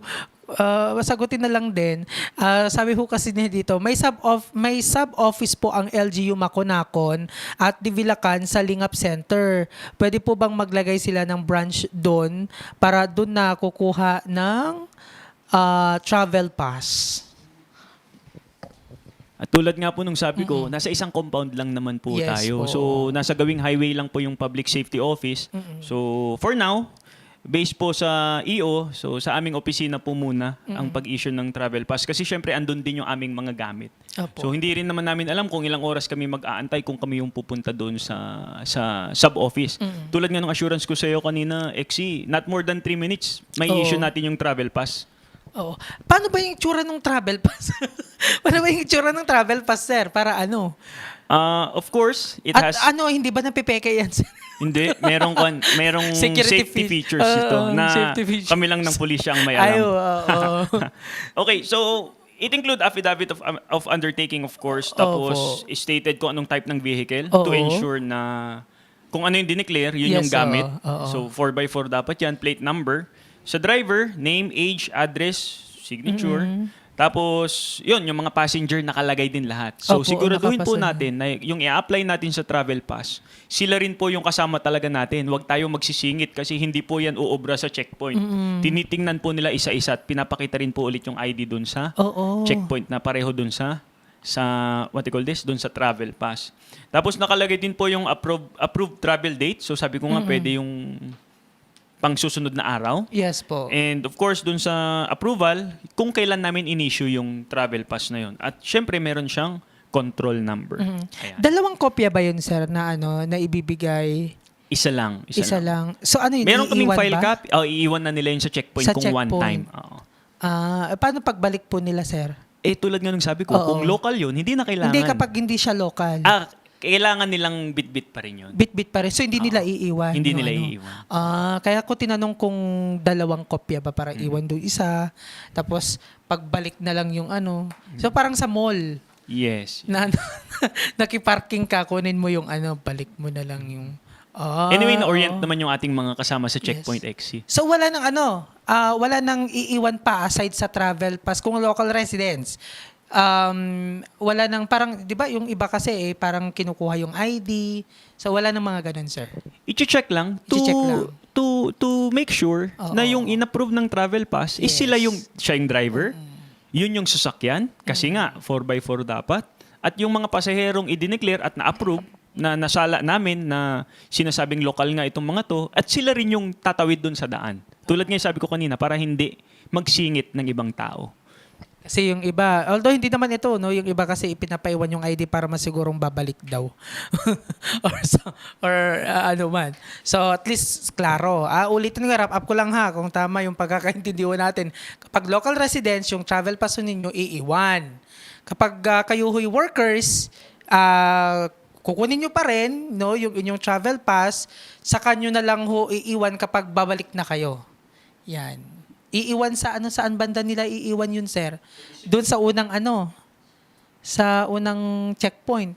masagutin na lang din. Sabi ho kasi niya dito, may sub-office po ang LGU Maconacon at Divilacan sa Lingap Center. Pwede po bang maglagay sila ng branch doon para doon na kukuha ng travel pass? At tulad nga po nung sabi ko, nasa isang compound lang naman po Yes tayo. po. So, nasa gawing highway lang po yung Public Safety Office. So, for now, based po sa EO, so sa aming opisina po muna ang pag-issue ng travel pass. Kasi syempre, andun din yung aming mga gamit. Opo. So, hindi rin naman namin alam kung ilang oras kami mag-aantay kung kami yung pupunta doon sa sub-office. Tulad nga ng assurance ko sa iyo kanina, Exi, not more than 3 minutes, may Oo. issue natin yung travel pass. Oo. Paano ba yung itsura ng travel pass? Paano ba yung itsura ng travel pass, sir? Para ano? Of course, it At has... ano, hindi ba napipeke yan, sir? Hindi, merong Security safety fe- features ito na safety features. kami lang ng pulisya ang may Ay, alam. oo. Okay, so it include affidavit of undertaking of course, tapos stated kung anong type ng vehicle to Oo. ensure na kung ano yung dineclare, yun Yes, yung gamit. oo. So 4x4 dapat yan, plate number. Sa driver, name, age, address, signature. Tapos, yun, yung mga passenger nakalagay din lahat. So, Opo, siguraduhin po nakapasa. natin na yung i-apply natin sa travel pass, sila rin po yung kasama talaga natin. Huwag tayo magsisingit kasi hindi po yan uobra sa checkpoint. Tinitingnan po nila isa-isa at pinapakita rin po ulit yung ID dun sa Oo. checkpoint na pareho dun sa what you call this, dun sa travel pass. Tapos nakalagay din po yung approved travel date. So, sabi ko nga, pwede yung pang susunod na araw. Yes po. And of course, dun sa approval, kung kailan namin in-issue yung travel pass na yun. At syempre, meron siyang control number. Ayan. Dalawang kopya ba yun, sir, na ano, na ibibigay? Isa lang. Isa lang. So ano yun, Meron kaming iiwan file ba? copy. Iiwan na nila yun sa checkpoint Sa kung one checkpoint. time. Oo. Paano pagbalik po nila, sir? Tulad nga nung sabi ko, Oo. kung local yun, hindi na kailangan. Hindi kapag hindi siya local. Kailangan nilang bit-bit pa rin yun. Bit-bit pa rin. So hindi nila iiwan. Hindi yung nila ano. iiwan. Kaya ko tinanong kung dalawang kopya ba para iwan doon isa. Tapos pagbalik na lang yung ano. So parang sa mall. Yes. Na nakiparking ka, kunin mo yung ano, balik mo na lang yung... Anyway, na-orient naman yung ating mga kasama sa Checkpoint XC. So wala nang ano, wala nang iiwan pa aside sa travel pass kung local residents. Wala nang parang, 'di ba, yung iba kasi parang kinukuha yung ID. So wala nang mga ganun, sir. I-check lang I-check lang. to make sure Oo. na yung in-approve ng travel pass is Yes. sila siya yung driver, yun yung sasakyan, kasi nga 4x4 dapat, at yung mga pasaherong i-declare at na-approve na nasala namin na sinasabing lokal nga itong mga to, at sila rin yung tatawid dun sa daan. Tulad nga yung sabi ko kanina, para hindi magsingit ng ibang tao. Kasi yung iba, although hindi naman ito, no, yung iba kasi ipinapaiwan yung ID para masigurong babalik daw. Ano man. So at least klaro. Ulitin ko, wrap up ko lang ha kung tama yung pagkakaintindihan natin. Kapag local residents, yung travel pass ninyo iiwan. Kapag kayo huy workers, kukunin nyo pa rin, no, yung inyong travel pass, saka nyo na lang ho iiwan kapag babalik na kayo. Yan. Iiwan saan banda nila iiwan yun, sir? Doon sa unang sa unang checkpoint.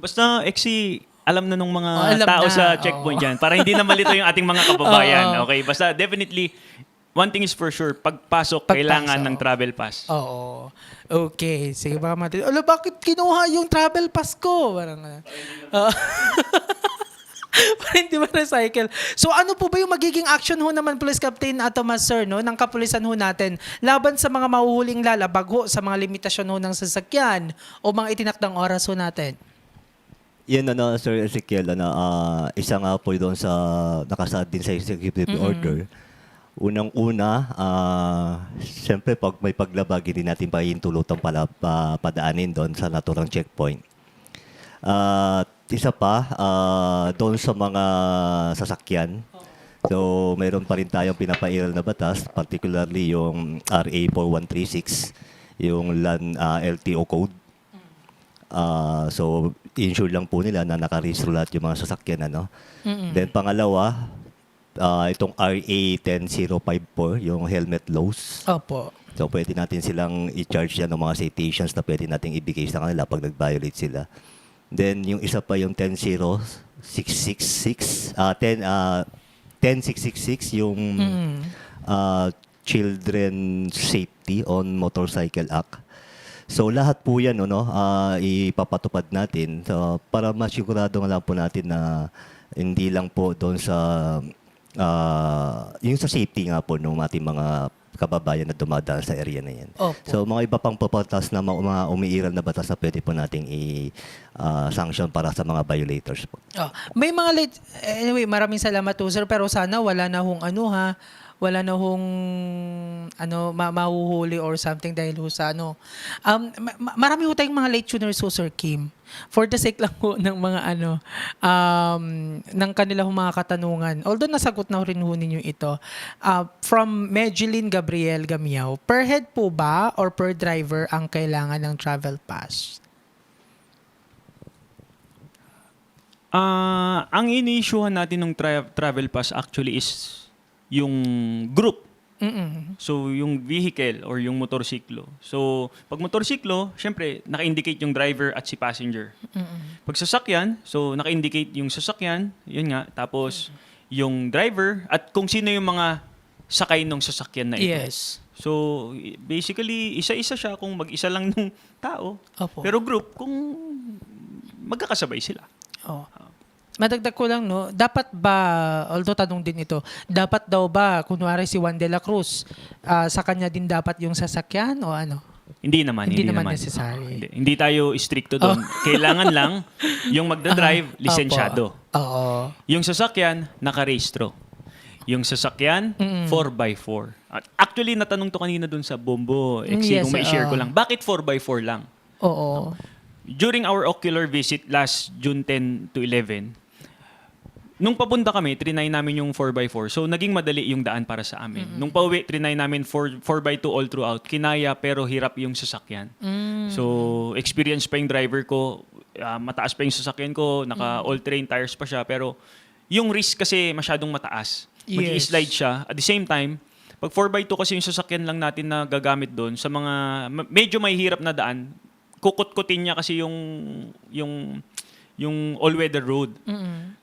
Basta, Exi, alam na nung mga Alam tao na, sa checkpoint yan. Para hindi na malito yung ating mga kababayan. Okay? Basta, definitely, one thing is for sure, pagpasok, kailangan ng travel pass. Oo. Okay. Sige, baka mati. Ala, bakit kinuha yung travel pass ko? Parang, parang hindi ma-recycle. So ano po ba yung magiging action ho naman, Police Captain Tomas, sir, no, ng kapulisan ho natin laban sa mga mahuhuling lalabag ho sa mga limitasyon ho ng sasakyan o mga itinakdang oras ho natin? Yan Sir Ezekiel, isa nga po doon sa nakasaad din sa executive order. Unang-una, siyempre pag may paglabag, hindi natin pahintulutang padaanin doon sa naturang checkpoint. Isa pa, doon sa mga sasakyan, so mayroon pa rin tayong pinapairal na batas, particularly yung RA 4136, yung LTO code. So, ensure lang po nila na nakarehistro lahat yung mga sasakyan. Then pangalawa, itong RA 10054, yung helmet laws. Opo. So, pwede natin silang i-charge yan ng mga citations na pwede nating ibigay sa kanila pag nag-violate sila. Then, yung isa pa yung 10666, 10666, yung Children Safety on Motorcycle Act. So, lahat po yan, ipapatupad natin para masigurado nga lang po natin na hindi lang po doon sa yung sa safety nga po ng ating mga kababayan na dumadaan sa area na yan. Opo. So mga iba pang papatas na mga umiiral na batas na pwede po nating i-sanction para sa mga violators po. May mga late, anyway, maraming salamat po sir, pero sana wala na hong wala na hong mahuhuli or something dahil ho sa marami ho tayong mga late tuners ho, Sir Kim. For the sake lang ho ng mga ng kanilang mga katanungan. Although nasagot na rin ho ninyo ito. From Medjolin Gabriel Gamiao, per head po ba or per driver ang kailangan ng travel pass? Ang ini-issuehan natin ng travel pass actually is yung group. So, yung vehicle or yung motorsiklo. So, pag motorsiklo, syempre, naka-indicate yung driver at si passenger. Pag sasakyan, so naka-indicate yung sasakyan, yun nga. Tapos, yung driver at kung sino yung mga sakay ng sasakyan na ito. Yes. So, basically, isa-isa siya kung mag-isa lang ng tao. Opo. Pero group, kung magkakasabay sila. Madagdag ko lang, no, dapat ba, although tanong din ito, dapat daw ba, kunwari si Juan de la Cruz, sa kanya din dapat yung sasakyan o ano? Hindi naman. Hindi naman necessary. Hindi tayo stricto doon. Kailangan lang yung magdadrive, lisensyado. Oo. Yung sasakyan, nakarehistro. Yung sasakyan, 4x4. Actually, natanong to kanina doon sa Bombo. Yes, Kung may share ko lang. Bakit 4x4 lang? Oo. During our ocular visit last June 10 to 11, nung papunta kami, trinay namin yung 4x4. So, naging madali yung daan para sa amin. Nung pauwi, trinay namin 4x2 all throughout. Kinaya, pero hirap yung sasakyan. So, experience pa yung driver ko. Mataas pa yung sasakyan ko. Naka all-terrain tires pa siya. Pero, yung risk kasi masyadong mataas. Mag-i-slide siya. At the same time, pag 4x2 kasi yung sasakyan lang natin na gagamit doon, sa mga medyo may hirap na daan, kukut-kutin niya kasi yung all-weather road.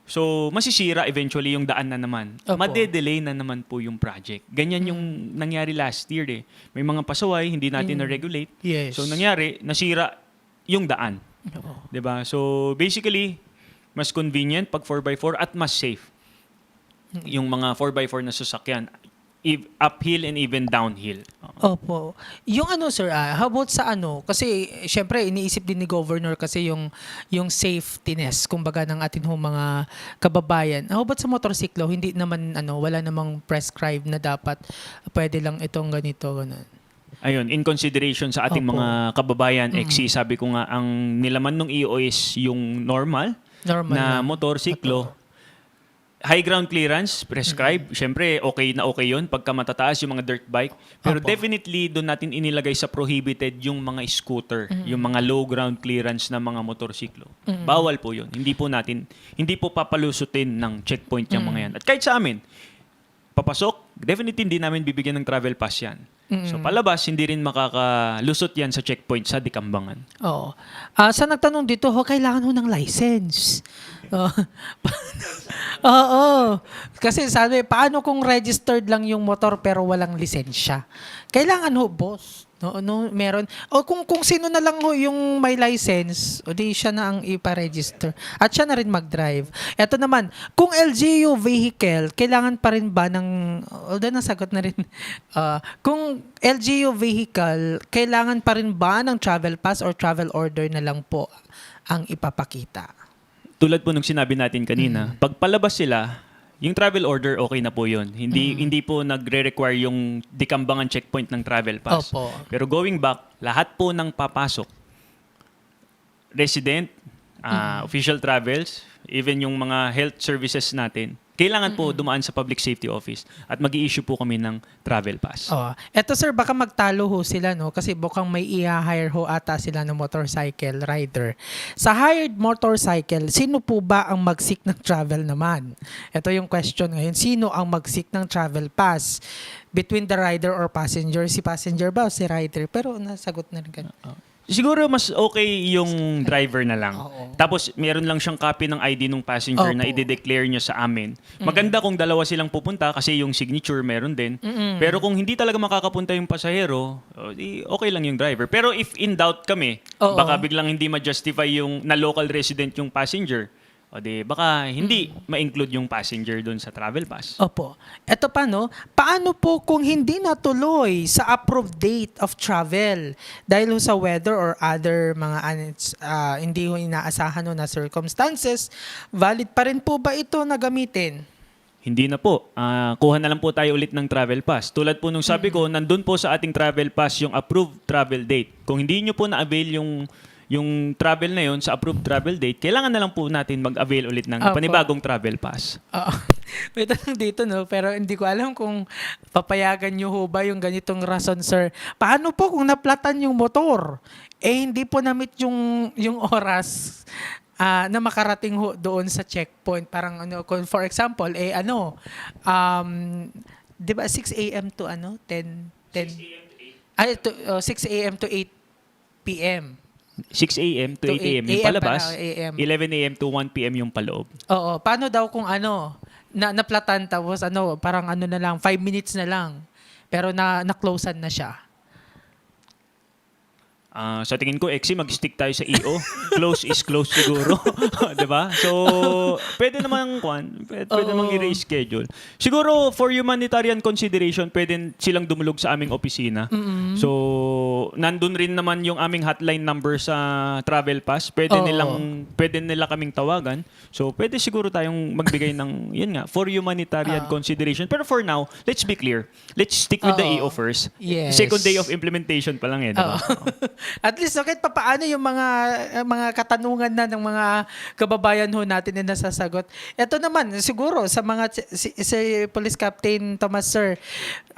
So, masisira eventually yung daan na naman. Opo. Made-delay na naman po yung project. Ganyan yung nangyari last year eh. May mga pasaway, hindi natin na-regulate. Yes. So, nangyari, nasira yung daan. Diba? So, basically, mas convenient pag 4x4 at mas safe. Yung mga 4x4 na sasakyan. Uphill and even downhill. Opo. Yung sir, how about sa kasi syempre iniisip din ni Governor kasi yung safetyness kumbaga ng atin mga kababayan. How about sa motorsiklo? Hindi naman wala namang prescribed na dapat pwede lang itong ganito ganun. Ayun, in consideration sa ating Opo. mga kababayan, sabi ko nga ang nilaman ng EO is yung normal na lang. motorsiklo. High ground clearance, prescribe. Siyempre, okay na okay yun pagka matataas yung mga dirt bike. Pero Opo. definitely, doon natin inilagay sa prohibited yung mga scooter, yung mga low ground clearance na mga motorsiklo. Bawal po yun. Hindi po papalusutin ng checkpoint yung mga yan. At kahit sa amin, papasok, definitely hindi namin bibigyan ng travel pass yan. So palabas, hindi rin makakalusot yan sa checkpoint sa Dikambangan. Oo. Sa nagtanong dito, kailangan ho ng license. Oo. Kasi sabi, paano kung registered lang yung motor pero walang lisensya? Kailangan ho, boss. No, meron. O kung sino na lang ho yung may license, o di siya na ang ipa-register. At siya na rin mag-drive. Ito naman, kung LGU vehicle, kailangan pa rin ba ng, although nasagot na rin, kung LGU vehicle, kailangan pa rin ba ng travel pass or travel order na lang po ang ipapakita? Tulad po nung sinabi natin kanina, pag palabas sila, yung travel order, okay na po yun. Hindi po nagre-require yung Dikambangan checkpoint ng travel pass. Opo. Pero going back, lahat po ng papasok, resident, official travels, even yung mga health services natin, kailangan po dumaan sa Public Safety Office at mag-i-issue po kami ng travel pass. Eto sir, baka magtalo ho sila, no? Kasi bukang may i-hire ho ata sila ng motorcycle rider. Sa hired motorcycle, sino po ba ang mag-seek ng travel naman? Ito yung question ngayon. Sino ang mag-seek ng travel pass? Between the rider or passenger? Si passenger ba o si rider? Pero nasagot na rin ganun. Siguro mas okay yung driver na lang. Oo. Tapos meron lang siyang copy ng ID ng passenger na Opo. i-declare niya sa amin. Maganda kung dalawa silang pupunta kasi yung signature meron din. Pero kung hindi talaga makakapunta yung pasahero, okay lang yung driver. Pero if in doubt kami, Oo. baka biglang hindi ma-justify yung na local resident yung passenger, O di, baka hindi ma-include yung passenger doon sa travel pass. Opo. Eto pa, no? Paano po kung hindi natuloy sa approved date of travel dahil ho sa weather or other mga hindi ho inaasahan ho na circumstances, valid pa rin po ba ito na gamitin? Hindi na po. Kuha na lang po tayo ulit ng travel pass. Tulad po nung sabi ko, nandun po sa ating travel pass yung approved travel date. Kung hindi nyo po na-avail yung travel na yon sa approved travel date, kailangan na lang po natin mag-avail ulit ng Opo. panibagong travel pass. Oo. May tanong dito, no? Pero hindi ko alam kung papayagan nyo ho ba yung ganitong rason, sir. Paano po kung naplatan yung motor? Hindi po na-meet yung oras na makarating ho doon sa checkpoint. Parang kung for example, di ba 6 a.m. to 10? 6 a.m. to 8 p.m. 6 a.m. to 8 a.m. yung AM palabas, pala, AM. 11 a.m. to 1 p.m. yung paloob. Oo. Paano daw kung naplatan tapos parang na lang, 5 minutes na lang. Pero na-closean na siya. Sa tingin ko, Exi, mag-stick tayo sa EO. Close is close siguro. Diba? So, pwede namang namang i-reschedule. Siguro, for humanitarian consideration, pwede silang dumulog sa aming opisina. So, nandun rin naman yung aming hotline number sa Travel Pass. Pwede nila kaming tawagan. So, pwede siguro tayong magbigay ng, yun nga, for humanitarian consideration. Pero for now, let's be clear. Let's stick with the EO first. Yes. Second day of implementation pa lang diba? At least, kahit papaano yung mga katanungan na ng mga kababayan ho natin na nasasagot. Ito naman, siguro, sa mga, si Police Captain Thomas, sir,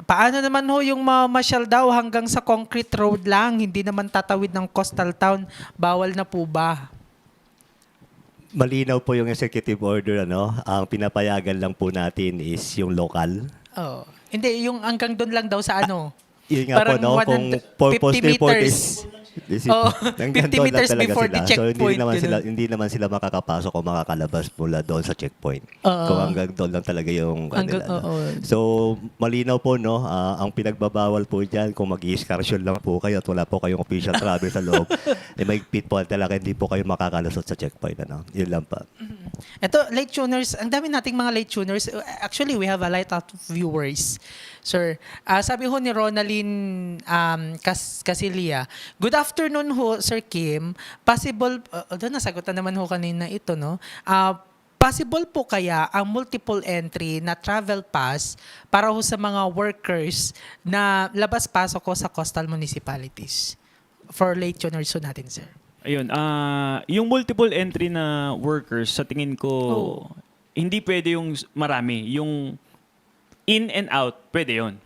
paano naman ho yung mamasyal daw hanggang sa concrete road lang, hindi naman tatawid ng coastal town, bawal na po ba? Malinaw po yung executive order, Ang pinapayagan lang po natin is yung local. Oh. Hindi, yung hanggang doon lang daw sa Yun nga po, kung 50 purpose report meters. hanggang 50 doon lang meters talaga before the sila. checkpoint. So, hindi naman sila makakapasok o makakalabas mula doon sa checkpoint. Kung hanggang doon lang talaga yung Hanggang, kanila. So, malinaw po, ang pinagbabawal po dyan, kung mag-i-excursion lang po kayo at wala po kayong official travel sa loob, mahigpit po talaga, hindi po kayo makakalusot sa checkpoint. Yun lang pa. Ito, late tuners, ang dami nating mga late tuners. Actually, we have a lot of viewers. Sir, sabi ho ni Ronaldin Casilia, good afternoon ho, Sir Kim. Possible, although nasagutan naman ho kanina ito, no? Possible po kaya ang multiple entry na travel pass para ho sa mga workers na labas-pasok ko sa coastal municipalities? For late tuners ho natin, sir. Ayun, yung multiple entry na workers, sa tingin ko, hindi pwede yung marami. Yung in and out, pwede yun.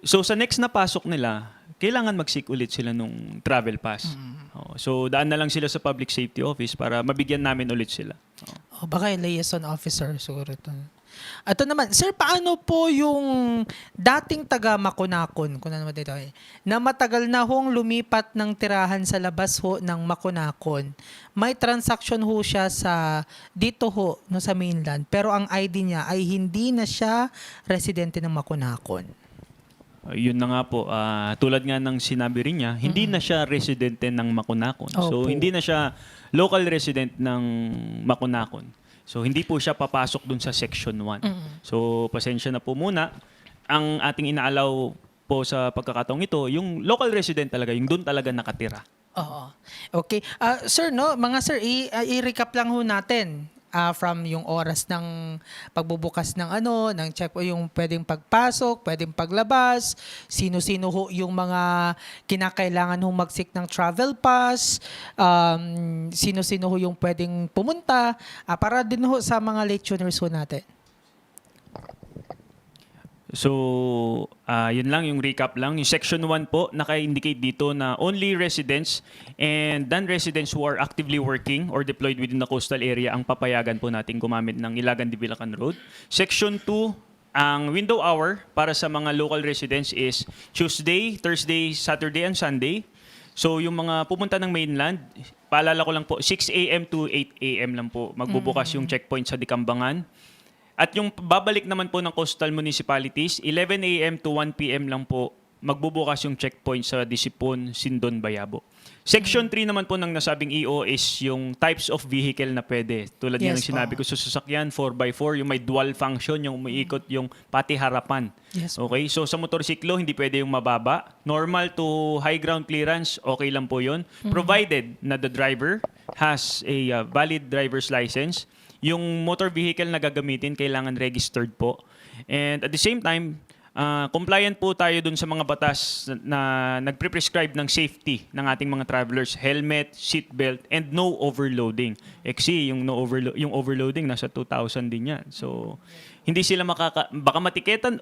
So sa next na pasok nila, kailangan mag-seek ulit sila nung travel pass. So daan na lang sila sa public safety office para mabigyan namin ulit sila. Baka yung liaison officer, siguro ito. Ito naman, sir, paano po yung dating taga Makunakon, kung ano naman dito, na matagal na hong lumipat ng tirahan sa labas ho ng Makunakon, may transaction ho siya dito ho, no, sa mainland, pero ang ID niya ay hindi na siya residente ng Makunakon. Yun na nga po, tulad nga ng sinabi rin niya, hindi na siya residente ng Makunakon. So Opo. hindi na siya local resident ng Makunakon. So hindi po siya papasok dun sa Section 1. So pasensya na po muna. Ang ating inaalaw po sa pagkakataong ito, yung local resident talaga, yung dun talaga nakatira. Oo. Okay. Sir, no, mga sir, i-recap lang ho natin from yung oras ng pagbubukas ng ng check, yung pwedeng pagpasok, pwedeng paglabas, sino-sino ho yung mga kinakailangan ho mag-seek ng travel pass, sino-sino ho yung pwedeng pumunta, para din ho sa mga late tuners ho natin. So, yun lang, yung recap lang. Yung Section 1 po, naka-indicate dito na only residents and non-residents who are actively working or deployed within the coastal area ang papayagan po natin gumamit ng Ilagan de Villacan Road. Section 2, ang window hour para sa mga local residents is Tuesday, Thursday, Saturday, and Sunday. So, yung mga pupunta ng mainland, paalala ko lang po, 6 a.m. to 8 a.m. lang po magbubukas yung checkpoint sa Dicambangan. At yung babalik naman po ng coastal municipalities, 11 a.m. to 1 p.m. lang po magbubukas yung checkpoint sa Disipon, Sindon, Bayabo. Section 3 naman po ng nasabing EO is yung types of vehicle na pwede. Tulad Yes, ng sinabi ko sa sasakyan, 4x4, yung may dual function, yung umiikot yung pati harapan. Yes. Okay, so sa motorsiklo, hindi pwede yung mababa. Normal to high ground clearance, okay lang po yun. Provided na the driver has a valid driver's license. Yung motor vehicle na gagamitin, kailangan registered po. And at the same time, compliant po tayo dun sa mga batas na nagpre-prescribe ng safety ng ating mga travelers. Helmet, seatbelt, and no overloading. Kasi yung yung overloading nasa 2,000 din yan. So, hindi sila baka matitiketan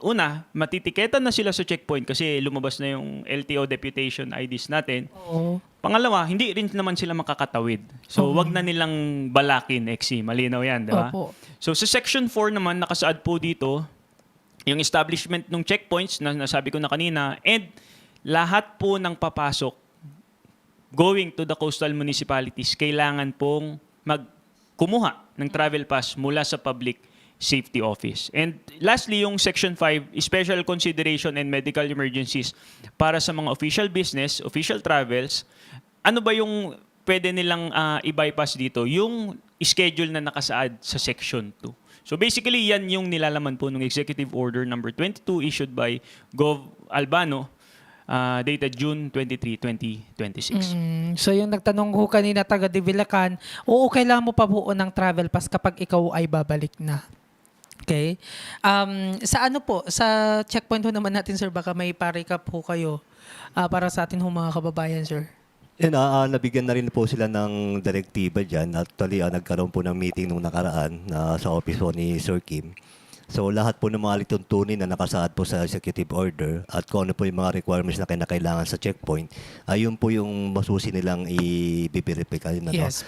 na sila sa checkpoint kasi lumabas na yung LTO deputation IDs natin. Oo. Pangalawa, hindi rin naman sila makakatawid. So, wag na nilang balakin, XC. Malinaw yan, di ba? Opo. So, sa Section 4 naman, nakasaad po dito, yung establishment ng checkpoints na nasabi ko na kanina, and lahat po ng papasok going to the coastal municipalities, kailangan pong kumuha ng travel pass mula sa Public Safety Office. And lastly, yung Section 5, special consideration and medical emergencies para sa mga official business, official travels. Ano ba yung pwede nilang i-bypass dito? Yung schedule na nakasaad sa Section 2. So basically, yan yung nilalaman po ng Executive Order number 22 issued by Gov. Albano dated June 23, 2026. So yung nagtanong ko kanina taga Divilacan, oo, kailangan mo pa buo ng travel pass kapag ikaw ay babalik na. Okay? Sa ano po, sa checkpoint ho naman natin, sir, baka may pa-recap po kayo para sa atin ho mga kababayan, sir. And nabigyan na rin po sila ng direktiba dyan. Actually, nagkaroon po ng meeting nung nakaraan sa office po ni Sir Kim. So lahat po ng mga lituntunin na nakasaad po sa executive order at kung ano po yung mga requirements na kinakailangan sa checkpoint, ayun po yung masusi nilang i-verify. Yes.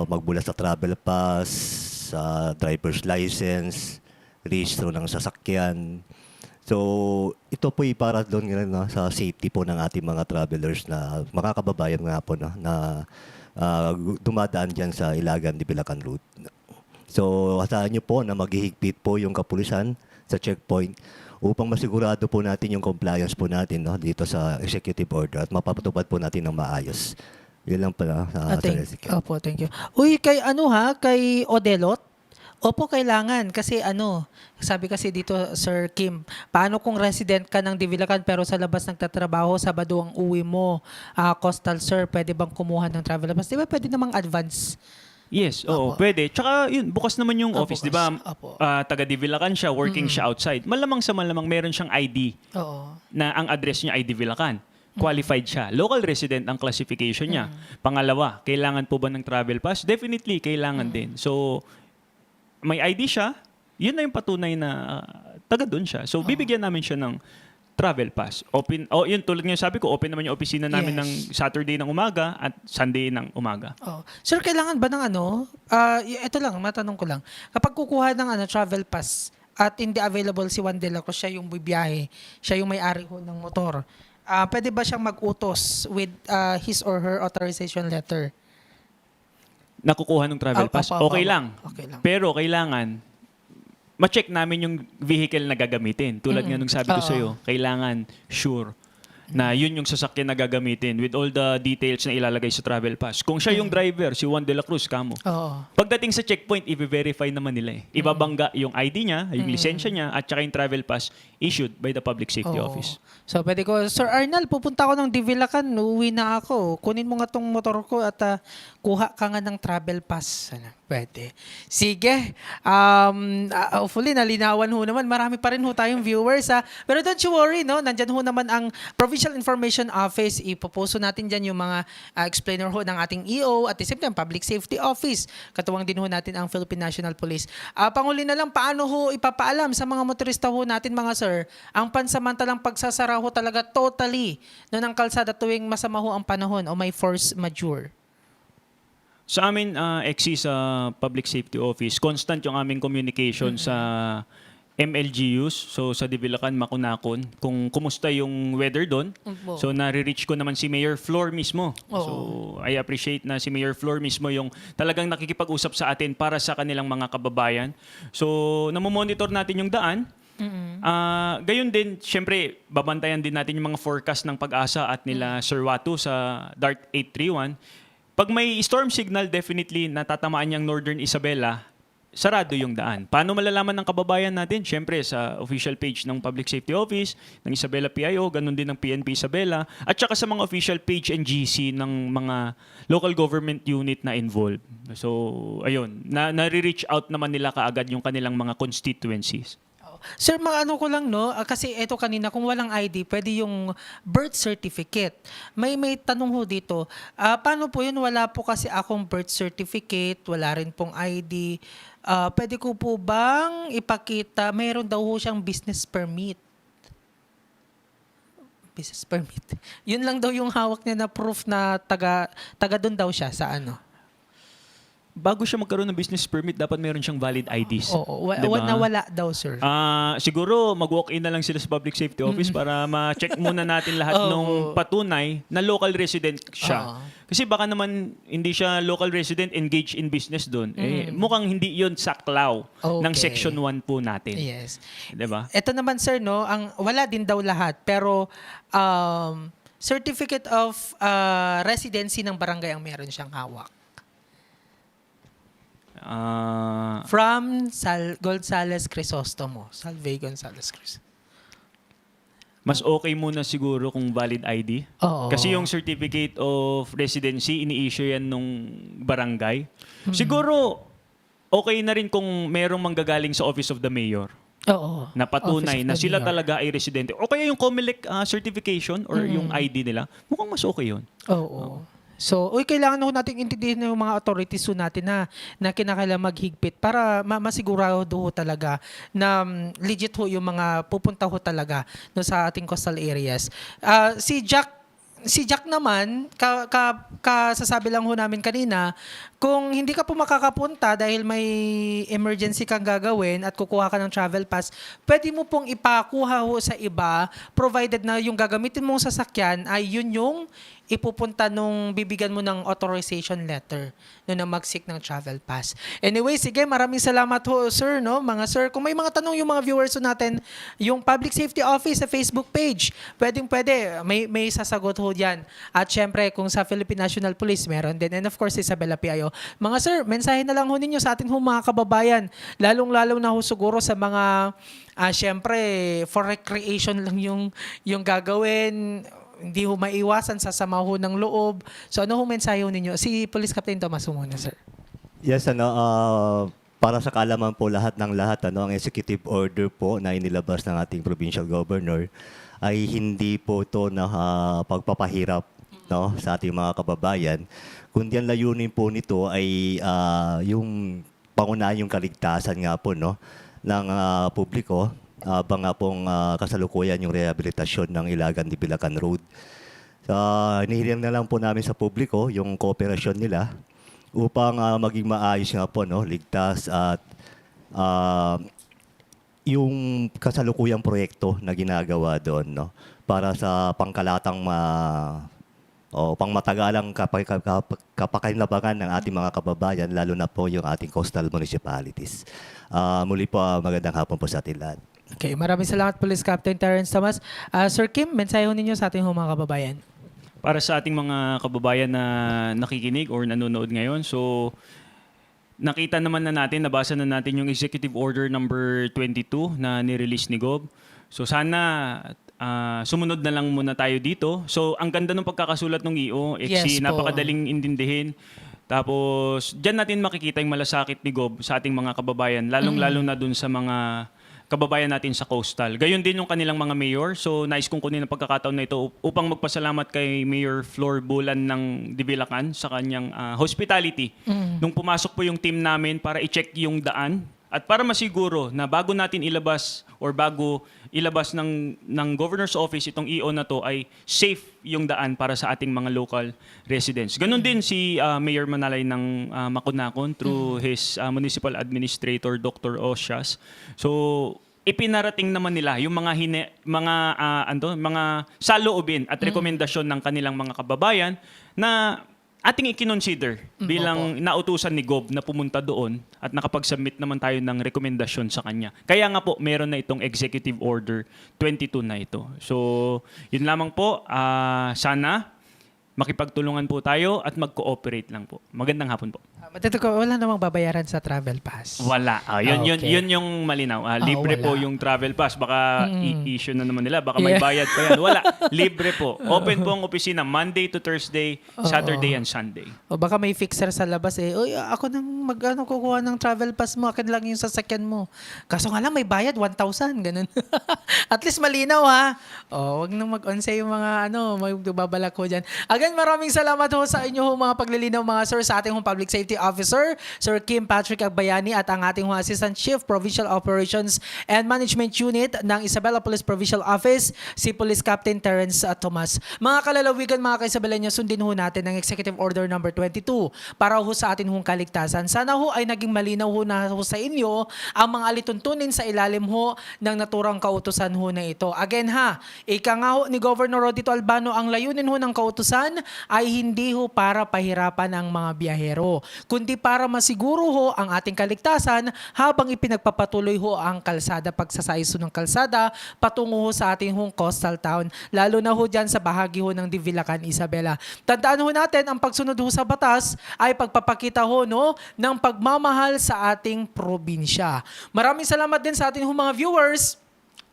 Magbula sa travel pass, sa driver's license, registro ng sasakyan. So, ito po para doon sa safety po ng ating mga travelers na makakababayan nga po na dumadaan dyan sa Ilagan Divilacan route. So, asahan nyo po na maghihigpit po yung kapulisan sa checkpoint upang masigurado po natin yung compliance po natin dito sa executive order at mapapatupad po natin ng maayos. Yun lang pala. Opo, thank you. Uy, kay kay Odelot? Opo, kailangan. Kasi sabi kasi dito, Sir Kim, paano kung resident ka ng Divilacan pero sa labas nagtatrabaho, Sabado ang uwi mo, coastal, sir, pwede bang kumuha ng travel pass? Di ba pwede namang advance? Yes, oo, pwede. Tsaka yun, bukas naman yung office, di ba? Opo. Taga Divilacan siya, working siya outside. Malamang sa malamang meron siyang ID Oo. na ang address niya ay Divilacan. Qualified siya. Local resident ang classification niya. Pangalawa, kailangan po ba ng travel pass? Definitely, kailangan din. So, may ID siya, yun na yung patunay na taga doon siya. So, bibigyan namin siya ng travel pass. Yun, tulad nga sabi ko, open naman yung opisina namin ng Saturday ng umaga at Sunday ng umaga. Oh. Sir, kailangan ba ng ito lang, matanong ko lang. Kapag kukuha ng travel pass at hindi available si Juan de la Cruz, siya yung bibiyahe, siya yung may-ari ho ng motor, pwede ba siyang mag-utos with his or her authorization letter? Nakukuha ng travel pass, okay lang. Okay lang. Pero kailangan, ma-check namin yung vehicle na gagamitin. Tulad nga nung sabi ko sa'yo, kailangan sure na yun yung sasakyan na gagamitin with all the details na ilalagay sa travel pass. Kung siya yung driver, si Juan de la Cruz, kamo. Oo. Pagdating sa checkpoint, i-verify naman nila eh. Ibabangga yung ID niya, yung lisensya niya, at saka yung travel pass issued by the Public Safety Oo. Office. So, pwede ko, Sir Arnal, pupunta ako ng Divilacan, uuwi na ako. Kunin mo nga tong motor ko at kuha ka nga ng travel pass. Pwede. Sige. Hopefully, nalinawan ho naman. Marami pa rin ho tayong viewers. Pero don't you worry, no? Nandyan ho naman ang Provincial Information Office. Ipoposto natin dyan yung mga explainer ho ng ating EO at the same time, Public Safety Office. Katuwang din ho natin ang Philippine National Police. Panguli na lang, paano ho ipapaalam sa mga motorista ho natin, mga sir, ang pansamantalang pagsasara ho talaga totally no, ng kalsada tuwing masama ho ang panahon o may force majeure? Sa amin, sa Public Safety Office, constant yung aming communication sa MLGUs, so sa Divilacan, Makunakon, kung kumusta yung weather doon. Opo. So nare-reach ko naman si Mayor Flor mismo. Oo. So I appreciate na si Mayor Flor mismo yung talagang nakikipag-usap sa atin para sa kanilang mga kababayan. So namomonitor natin yung daan. Gayon din, syempre, babantayan din natin yung mga forecast ng Pag-asa at nila Sir Watu sa DART 831. Pag may storm signal, definitely natatamaan niyang Northern Isabela, sarado yung daan. Paano malalaman ng kababayan natin? Syempre, sa official page ng Public Safety Office, ng Isabela PIO, ganun din ng PNP Isabela, at saka sa mga official page and GC ng mga local government unit na involved. So, ayun, nare-reach out naman nila kaagad yung kanilang mga constituencies. Sir, maano ko lang, no? Kasi eto kanina, kung walang ID, pwede yung birth certificate. May tanong ho dito. Paano po yun? Wala po kasi akong birth certificate, wala rin pong ID. Pwede ko po bang ipakita, mayroon daw ho siyang business permit. Business permit. Yun lang daw yung hawak niya na proof na taga doon daw siya sa ano. Bago siya magkaroon ng business permit, dapat meron siyang valid IDs. Oo, Diba? nawala daw, sir. Siguro mag-walk-in na lang sila sa Public Safety Office para ma-check muna natin lahat ng patunay na local resident siya. Kasi baka naman hindi siya local resident engaged in business doon. Mukhang hindi yun saklaw ng Okay. Section 1 po natin. Yes. 'Di ba? Ito naman, sir, no, wala din daw lahat, pero certificate of residency ng barangay ang meron siyang hawak. From Gonzales Crisostomo. Salve Gonzales Crisostomo. Mas okay muna siguro kung valid ID. Oo. Kasi yung certificate of residency, ini-issue yan nung barangay. Siguro, okay na rin kung merong manggagaling sa Office of the Mayor Oo. na patunay Office of na the sila Mayor. talaga ay residente. O kaya yung COMELEC certification or yung ID nila, mukhang mas okay yun. Oo. So, kailangan ho natin intindihin ng mga authorities ho natin na kinakailangan maghigpit para masigurado ho talaga na legit ho yung mga pupunta ho talaga no, sa ating coastal areas. Si Jack naman, kasasabi lang ho namin kanina, kung hindi ka po makakapunta dahil may emergency kang gagawin at kukuha ka ng travel pass, pwede mo pong ipakuha ho sa iba provided na yung gagamitin mong sasakyan ay yun yung ipupunta nung bibigyan mo ng authorization letter na mag-seek ng travel pass. Anyway, sige, maraming salamat ho, sir, no? Mga sir, kung may mga tanong yung mga viewers ho natin, yung Public Safety Office sa Facebook page, pwede, may sasagot ho diyan. At syempre, kung sa Philippine National Police, meron din. And of course, Isabela PIO. Mga sir, mensahe na lang ho ninyo sa ating mga kababayan, lalong-lalo na ho siguro sa mga, syempre, for recreation lang yung gagawin, hindi ho maiwasan sa sama ho ng loob. So ano ho mensahe ho ninyo? Si Police Captain Tomas ho muna, sir. Yes, para sa kaalaman po lahat ng lahat, ang executive order po na inilabas ng ating provincial governor ay hindi po ito na pagpapahirap sa ating mga kababayan. Kundi ang layunin po nito ay yung pangunahan yung kaligtasan nga po ng publiko. Habang nga pong kasalukuyan yung rehabilitasyon ng Ilagan de Bilacan Road. Hinihiling na lang po namin sa publiko yung kooperasyon nila upang maging maayos nga po, ligtas at yung kasalukuyang proyekto na ginagawa doon para sa pangkalatang pangmatagalang kapakinabangan ng ating mga kababayan, lalo na po yung ating coastal municipalities. Muli po, magandang hapon po sa ating lahat. Okay, maraming salamat Police Captain Terrence Tomas. Sir Kim, mensahe ho ninyo sa ating mga kababayan. Para sa ating mga kababayan na nakikinig or nanonood ngayon, so nakita naman na natin, nabasa na natin yung Executive Order number 22 na nirelease ni Gob. So sana sumunod na lang muna tayo dito. So ang ganda ng pagkakasulat ng EO, Yes po. napakadaling intindihin. Tapos diyan natin makikita yung malasakit ni Gob sa ating mga kababayan, lalong-lalo na dun sa mga kababayan natin sa coastal. Gayon din yung kanilang mga mayor. So nais kong kunin ang pagkakataon na ito upang magpasalamat kay Mayor Flor Bulan ng Dibilacan sa kanyang hospitality. Nung pumasok po yung team namin para i-check yung daan at para masiguro na bago natin ilabas or bago ilabas ng Governor's Office itong EO na to ay safe yung daan para sa ating mga local residents. Ganon din si Mayor Manalay ng Makunakon through his Municipal Administrator Dr. Osias. So ipinarating naman nila yung mga saloobin at rekomendasyon ng kanilang mga kababayan na ating i-consider bilang nautusan ni Gov na pumunta doon at nakapag-submit naman tayo ng rekomendasyon sa kanya. Kaya nga po, meron na itong Executive Order 22 na ito. So, yun lamang po. Sana makipagtulungan po tayo at mag-cooperate lang po. Magandang hapon po. Wala namang babayaran sa travel pass. Wala. Yun yung malinaw. Libre wala. po yung travel pass. Baka i-issue na naman nila. Baka may Yeah. bayad pa yan. Wala. Libre po. Open po ang opisina Monday to Thursday, Saturday and Sunday. O baka may fixer sa labas Uy, ako nang kukuha ng travel pass mo. Akin lang yung sasakyan mo. Kaso nga lang may bayad 1,000. Ganun. At least malinaw ha. Wag nang mag-onse yung mga magbabalak ko dyan. Again, maraming salamat ho sa inyo ho, mga paglilinaw mga sir sa ating Public Safety Officer, Sir Kim Patrick Agbayani at ang ating Assistant Chief Provincial Operations and Management Unit ng Isabela Police Provincial Office, si Police Captain Terence Tomas. Mga kalalawigan, mga kaisabelenya, sundin ho natin ang Executive Order number 22 para ho sa atin hong kaligtasan. Sana ho ay naging malinaw ho na ho sa inyo ang mga alituntunin sa ilalim ho ng naturang kautusan ho na ito. Again ha, ika nga ho ni Governor Rodito Albano, ang layunin ho ng kautusan ay hindi ho para pahirapan ang mga biyahero, kundi para masiguro ho ang ating kaligtasan habang ipinagpapatuloy ho ang kalsada, pagsasaiso ng kalsada patungo ho sa ating hong coastal town, lalo na ho dyan sa bahagi ho ng Divilacan, Isabela. Tandaan ho natin, ang pagsunod ho sa batas ay pagpapakita ho ng pagmamahal sa ating probinsya. Maraming salamat din sa ating hong mga viewers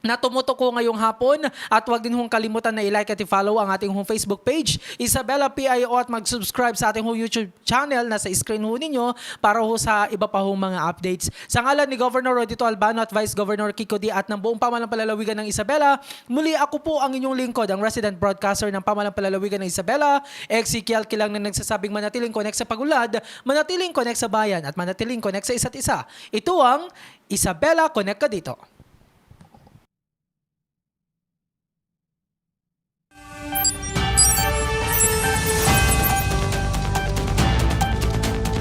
na tumutuko ngayong hapon, at huwag din hong kalimutan na i-like at i-follow ang ating hong Facebook page, Isabela PIO, at mag-subscribe sa ating hong YouTube channel na sa screen ho ninyo para ho sa iba pa hong mga updates. Sa ngalan ni Governor Rodito Albano at Vice Governor Kiko D at ng buong pamalang palalawigan ng Isabela, muli ako po ang inyong lingkod, ang resident broadcaster ng pamalang palalawigan ng Isabela, Ezekiel Kilang, na nagsasabing manatiling connect sa pagulad, manatiling connect sa bayan, at manatiling connect sa isa't isa. Ito ang Isabela Connect Ka Dito.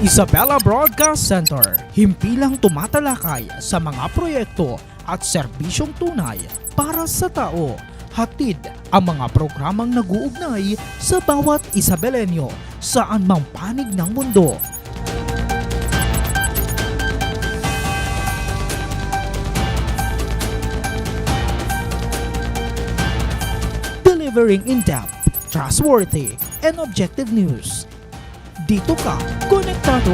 Isabela Broadcast Center, himpilang tumatalakay sa mga proyekto at serbisyong tunay para sa tao. Hatid ang mga programang nag-uugnay sa bawat Isabelenyo saan mang panig ng mundo. Delivering in-depth, trustworthy, and objective news. Dito ka, konektado